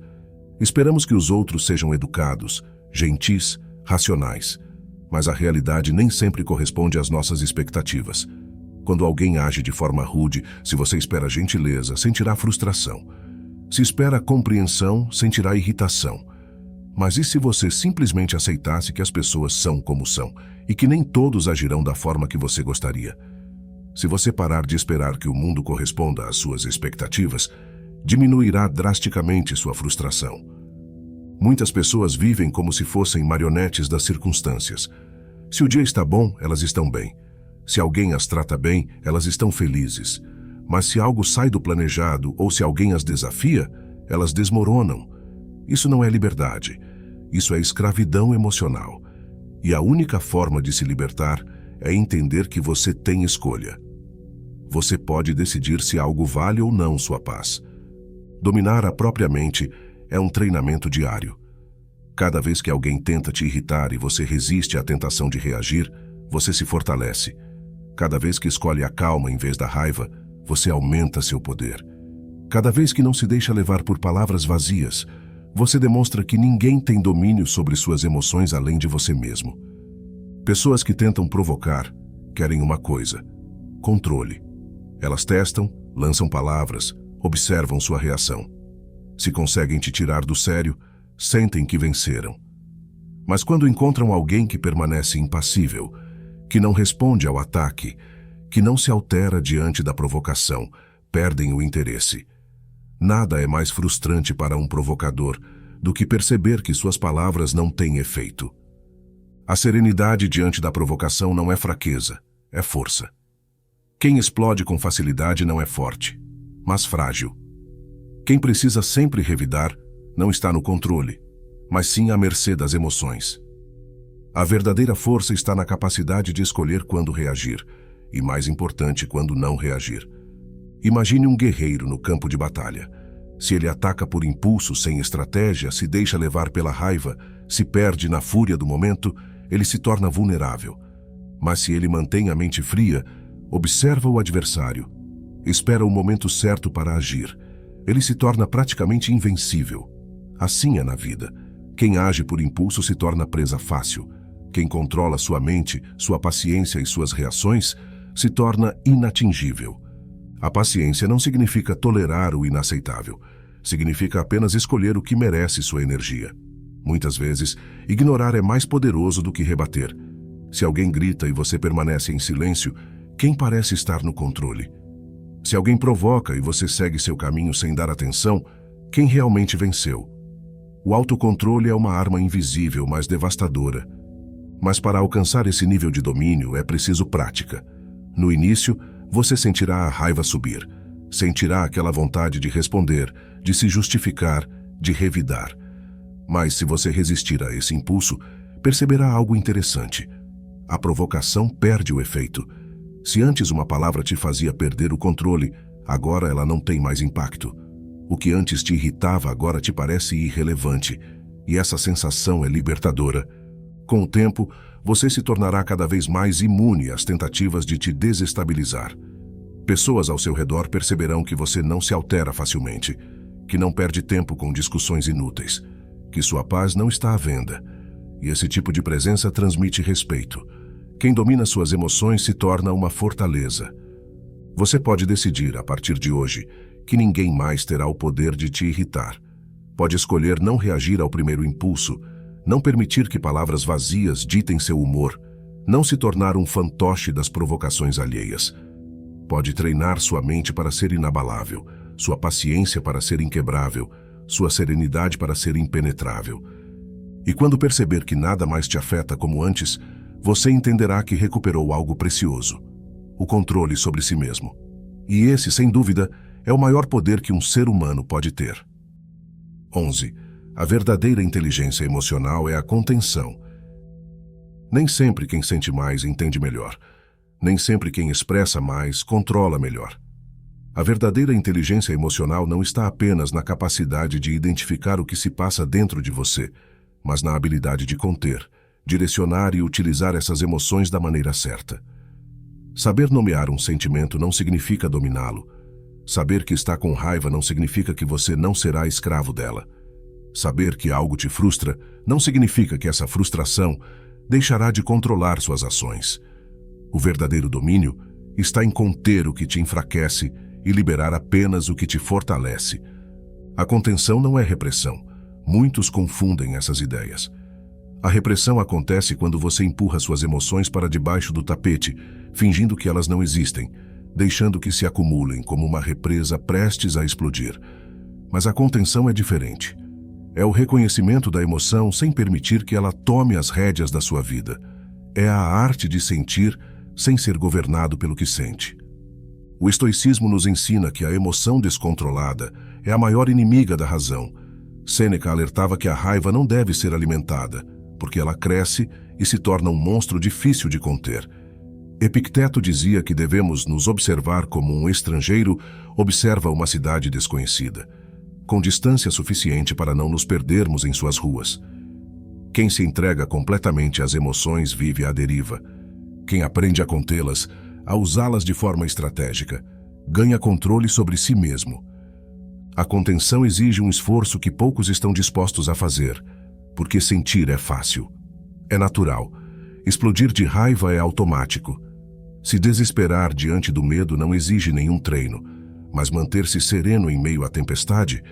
Esperamos que os outros sejam educados, gentis, racionais, mas a realidade nem sempre corresponde às nossas expectativas. Quando alguém age de forma rude, se você espera gentileza, sentirá frustração. Se espera compreensão, sentirá irritação. Mas e se você simplesmente aceitasse que as pessoas são como são e que nem todos agirão da forma que você gostaria? Se você parar de esperar que o mundo corresponda às suas expectativas, diminuirá drasticamente sua frustração. Muitas pessoas vivem como se fossem marionetes das circunstâncias. Se o dia está bom, elas estão bem. Se alguém as trata bem, elas estão felizes. Mas se algo sai do planejado ou se alguém as desafia, elas desmoronam. Isso não é liberdade. Isso é escravidão emocional. E a única forma de se libertar é entender que você tem escolha. Você pode decidir se algo vale ou não sua paz. Dominar a própria mente é um treinamento diário. Cada vez que alguém tenta te irritar e você resiste à tentação de reagir, você se fortalece. Cada vez que escolhe a calma em vez da raiva, você aumenta seu poder. Cada vez que não se deixa levar por palavras vazias, você demonstra que ninguém tem domínio sobre suas emoções além de você mesmo. Pessoas que tentam provocar querem uma coisa: controle. Elas testam, lançam palavras, observam sua reação. Se conseguem te tirar do sério, sentem que venceram. Mas quando encontram alguém que permanece impassível, que não responde ao ataque, que não se altera diante da provocação, perdem o interesse. Nada é mais frustrante para um provocador do que perceber que suas palavras não têm efeito. A serenidade diante da provocação não é fraqueza, é força. Quem explode com facilidade não é forte, mas frágil. Quem precisa sempre revidar não está no controle, mas sim à mercê das emoções. A verdadeira força está na capacidade de escolher quando reagir, e mais importante, quando não reagir. Imagine um guerreiro no campo de batalha. Se ele ataca por impulso, sem estratégia, se deixa levar pela raiva, se perde na fúria do momento, ele se torna vulnerável. Mas se ele mantém a mente fria, observa o adversário, espera o momento certo para agir, ele se torna praticamente invencível. Assim é na vida. Quem age por impulso se torna presa fácil. Quem controla sua mente, sua paciência e suas reações se torna inatingível. A paciência não significa tolerar o inaceitável. Significa apenas escolher o que merece sua energia. Muitas vezes, ignorar é mais poderoso do que rebater. Se alguém grita e você permanece em silêncio, quem parece estar no controle? Se alguém provoca e você segue seu caminho sem dar atenção, quem realmente venceu? O autocontrole é uma arma invisível, mas devastadora. Mas para alcançar esse nível de domínio é preciso prática. No início, você sentirá a raiva subir. Sentirá aquela vontade de responder, de se justificar, de revidar. Mas se você resistir a esse impulso, perceberá algo interessante. A provocação perde o efeito. Se antes uma palavra te fazia perder o controle, agora ela não tem mais impacto. O que antes te irritava agora te parece irrelevante, e essa sensação é libertadora. Com o tempo, você se tornará cada vez mais imune às tentativas de te desestabilizar. Pessoas ao seu redor perceberão que você não se altera facilmente, que não perde tempo com discussões inúteis, que sua paz não está à venda. E esse tipo de presença transmite respeito. Quem domina suas emoções se torna uma fortaleza. Você pode decidir, a partir de hoje, que ninguém mais terá o poder de te irritar. Pode escolher não reagir ao primeiro impulso, não permitir que palavras vazias ditem seu humor, não se tornar um fantoche das provocações alheias. Pode treinar sua mente para ser inabalável, sua paciência para ser inquebrável, sua serenidade para ser impenetrável. E quando perceber que nada mais te afeta como antes, você entenderá que recuperou algo precioso: o controle sobre si mesmo. E esse, sem dúvida, é o maior poder que um ser humano pode ter. 11. A verdadeira inteligência emocional é a contenção. Nem sempre quem sente mais entende melhor. Nem sempre quem expressa mais controla melhor. A verdadeira inteligência emocional não está apenas na capacidade de identificar o que se passa dentro de você, mas na habilidade de conter, direcionar e utilizar essas emoções da maneira certa. Saber nomear um sentimento não significa dominá-lo. Saber que está com raiva não significa que você não será escravo dela. Saber que algo te frustra não significa que essa frustração deixará de controlar suas ações. O verdadeiro domínio está em conter o que te enfraquece e liberar apenas o que te fortalece. A contenção não é repressão. Muitos confundem essas ideias. A repressão acontece quando você empurra suas emoções para debaixo do tapete, fingindo que elas não existem, deixando que se acumulem como uma represa prestes a explodir. Mas a contenção é diferente. É o reconhecimento da emoção sem permitir que ela tome as rédeas da sua vida. É a arte de sentir sem ser governado pelo que sente. O estoicismo nos ensina que a emoção descontrolada é a maior inimiga da razão. Sêneca alertava que a raiva não deve ser alimentada, porque ela cresce e se torna um monstro difícil de conter. Epicteto dizia que devemos nos observar como um estrangeiro observa uma cidade desconhecida, com distância suficiente para não nos perdermos em suas ruas. Quem se entrega completamente às emoções vive à deriva. Quem aprende a contê-las, a usá-las de forma estratégica, ganha controle sobre si mesmo. A contenção exige um esforço que poucos estão dispostos a fazer, porque sentir é fácil. É natural. Explodir de raiva é automático. Se desesperar diante do medo não exige nenhum treino, mas manter-se sereno em meio à tempestade,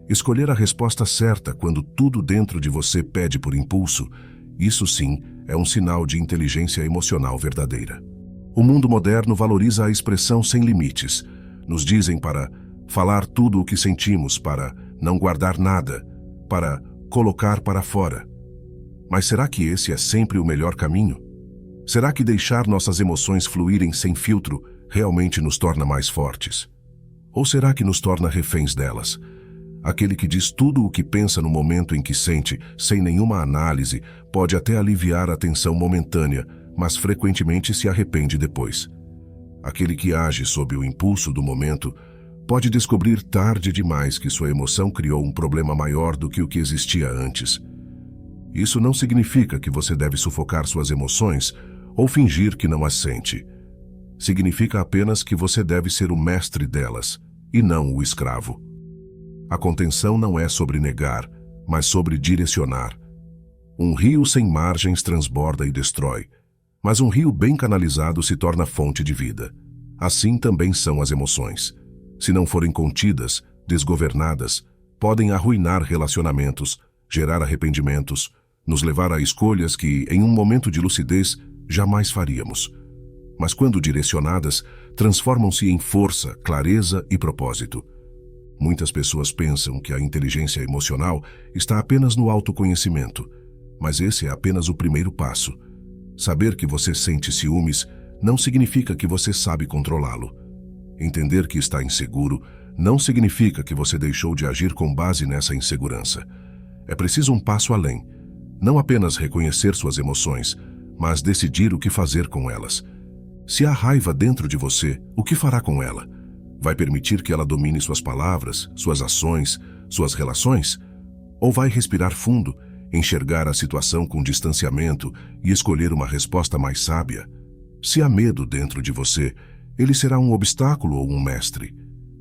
escolher a resposta certa quando tudo dentro de você pede por impulso, isso sim é um sinal de inteligência emocional verdadeira. O mundo moderno valoriza a expressão sem limites. Nos dizem para falar tudo o que sentimos, para não guardar nada, para colocar para fora. Mas será que esse é sempre o melhor caminho? Será que deixar nossas emoções fluírem sem filtro realmente nos torna mais fortes? Ou será que nos torna reféns delas? Aquele que diz tudo o que pensa no momento em que sente, sem nenhuma análise, pode até aliviar a tensão momentânea, mas frequentemente se arrepende depois. Aquele que age sob o impulso do momento pode descobrir tarde demais que sua emoção criou um problema maior do que o que existia antes. Isso não significa que você deve sufocar suas emoções ou fingir que não as sente. Significa apenas que você deve ser o mestre delas, e não o escravo. A contenção não é sobre negar, mas sobre direcionar. Um rio sem margens transborda e destrói, mas um rio bem canalizado se torna fonte de vida. Assim também são as emoções. Se não forem contidas, desgovernadas, podem arruinar relacionamentos, gerar arrependimentos, nos levar a escolhas que, em um momento de lucidez, jamais faríamos. Mas quando direcionadas, transformam-se em força, clareza e propósito. Muitas pessoas pensam que a inteligência emocional está apenas no autoconhecimento, mas esse é apenas o primeiro passo. Saber que você sente ciúmes não significa que você sabe controlá-lo. Entender que está inseguro não significa que você deixou de agir com base nessa insegurança. É preciso um passo além. Não apenas reconhecer suas emoções, mas decidir o que fazer com elas. Se há raiva dentro de você, o que fará com ela? Vai permitir que ela domine suas palavras, suas ações, suas relações? Ou vai respirar fundo, enxergar a situação com distanciamento e escolher uma resposta mais sábia? Se há medo dentro de você, ele será um obstáculo ou um mestre.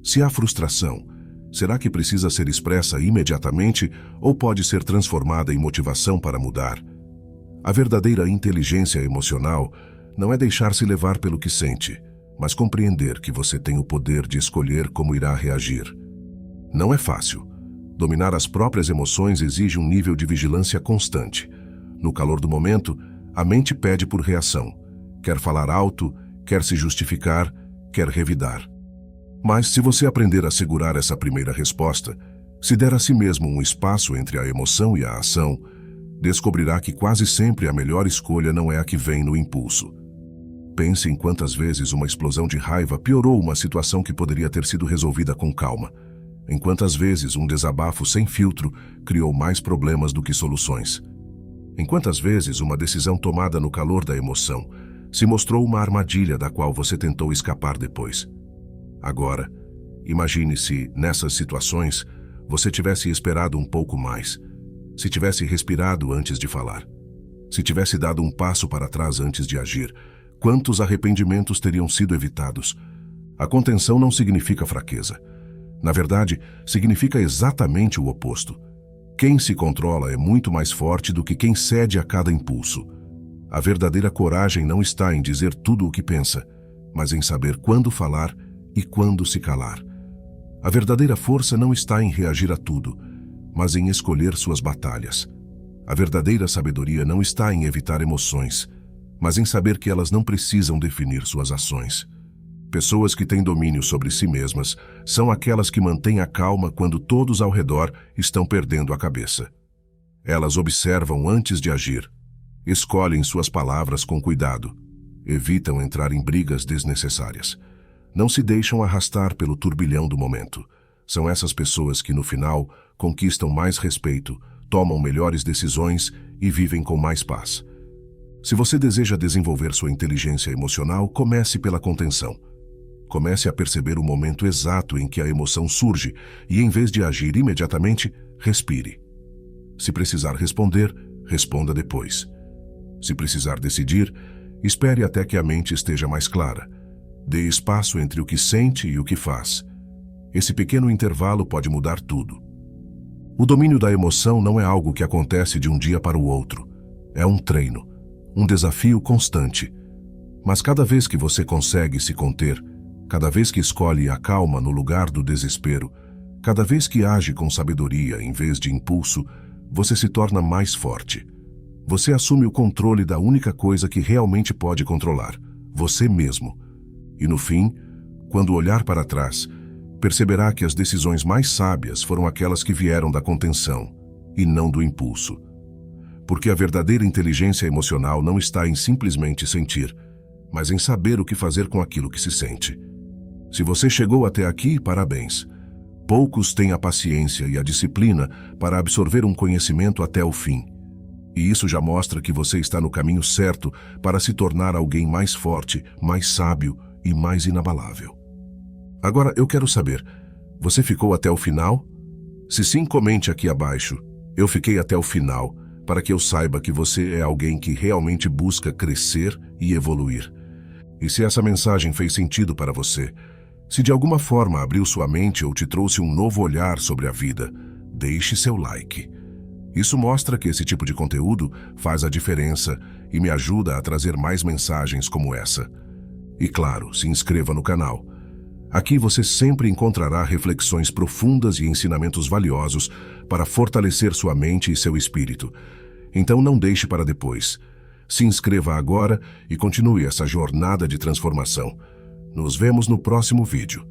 Se há frustração, Será que precisa ser expressa imediatamente ou pode ser transformada em motivação para mudar? A verdadeira inteligência emocional não é deixar-se levar pelo que sente, mas compreender que você tem o poder de escolher como irá reagir. Não é fácil. Dominar as próprias emoções exige um nível de vigilância constante. No calor do momento, a mente pede por reação. Quer falar alto, quer se justificar, quer revidar. Mas se você aprender a segurar essa primeira resposta, se der a si mesmo um espaço entre a emoção e a ação, descobrirá que quase sempre a melhor escolha não é a que vem no impulso. Pense em quantas vezes uma explosão de raiva piorou uma situação que poderia ter sido resolvida com calma. Em quantas vezes um desabafo sem filtro criou mais problemas do que soluções. Em quantas vezes uma decisão tomada no calor da emoção se mostrou uma armadilha da qual você tentou escapar depois. Agora, imagine se, nessas situações, você tivesse esperado um pouco mais, se tivesse respirado antes de falar, se tivesse dado um passo para trás antes de agir, quantos arrependimentos teriam sido evitados? A contenção não significa fraqueza. Na verdade, significa exatamente o oposto. Quem se controla é muito mais forte do que quem cede a cada impulso. A verdadeira coragem não está em dizer tudo o que pensa, mas em saber quando falar e quando se calar. A verdadeira força não está em reagir a tudo, mas em escolher suas batalhas. A verdadeira sabedoria não está em evitar emoções, mas em saber que elas não precisam definir suas ações. Pessoas que têm domínio sobre si mesmas são aquelas que mantêm a calma quando todos ao redor estão perdendo a cabeça. Elas observam antes de agir, escolhem suas palavras com cuidado, evitam entrar em brigas desnecessárias. Não se deixam arrastar pelo turbilhão do momento. São essas pessoas que, no final, conquistam mais respeito, tomam melhores decisões e vivem com mais paz. Se você deseja desenvolver sua inteligência emocional, comece pela contenção. Comece a perceber o momento exato em que a emoção surge e, em vez de agir imediatamente, respire. Se precisar responder, responda depois. Se precisar decidir, espere até que a mente esteja mais clara. Dê espaço entre o que sente e o que faz. Esse pequeno intervalo pode mudar tudo. O domínio da emoção não é algo que acontece de um dia para o outro. É um treino, um desafio constante. Mas cada vez que você consegue se conter, cada vez que escolhe a calma no lugar do desespero, cada vez que age com sabedoria em vez de impulso, você se torna mais forte. Você assume o controle da única coisa que realmente pode controlar, você mesmo. E no fim, quando olhar para trás, perceberá que as decisões mais sábias foram aquelas que vieram da contenção, e não do impulso. Porque a verdadeira inteligência emocional não está em simplesmente sentir, mas em saber o que fazer com aquilo que se sente. Se você chegou até aqui, parabéns. Poucos têm a paciência e a disciplina para absorver um conhecimento até o fim. E isso já mostra que você está no caminho certo para se tornar alguém mais forte, mais sábio e mais inabalável. Agora eu quero saber, você ficou até o final? Se sim, comente aqui abaixo. Eu fiquei até o final, para que eu saiba que você é alguém que realmente busca crescer e evoluir. E se essa mensagem fez sentido para você, se de alguma forma abriu sua mente ou te trouxe um novo olhar sobre a vida, deixe seu like. Isso mostra que esse tipo de conteúdo faz a diferença e me ajuda a trazer mais mensagens como essa. E claro, se inscreva no canal. Aqui você sempre encontrará reflexões profundas e ensinamentos valiosos para fortalecer sua mente e seu espírito. Então não deixe para depois. Se inscreva agora e continue essa jornada de transformação. Nos vemos no próximo vídeo.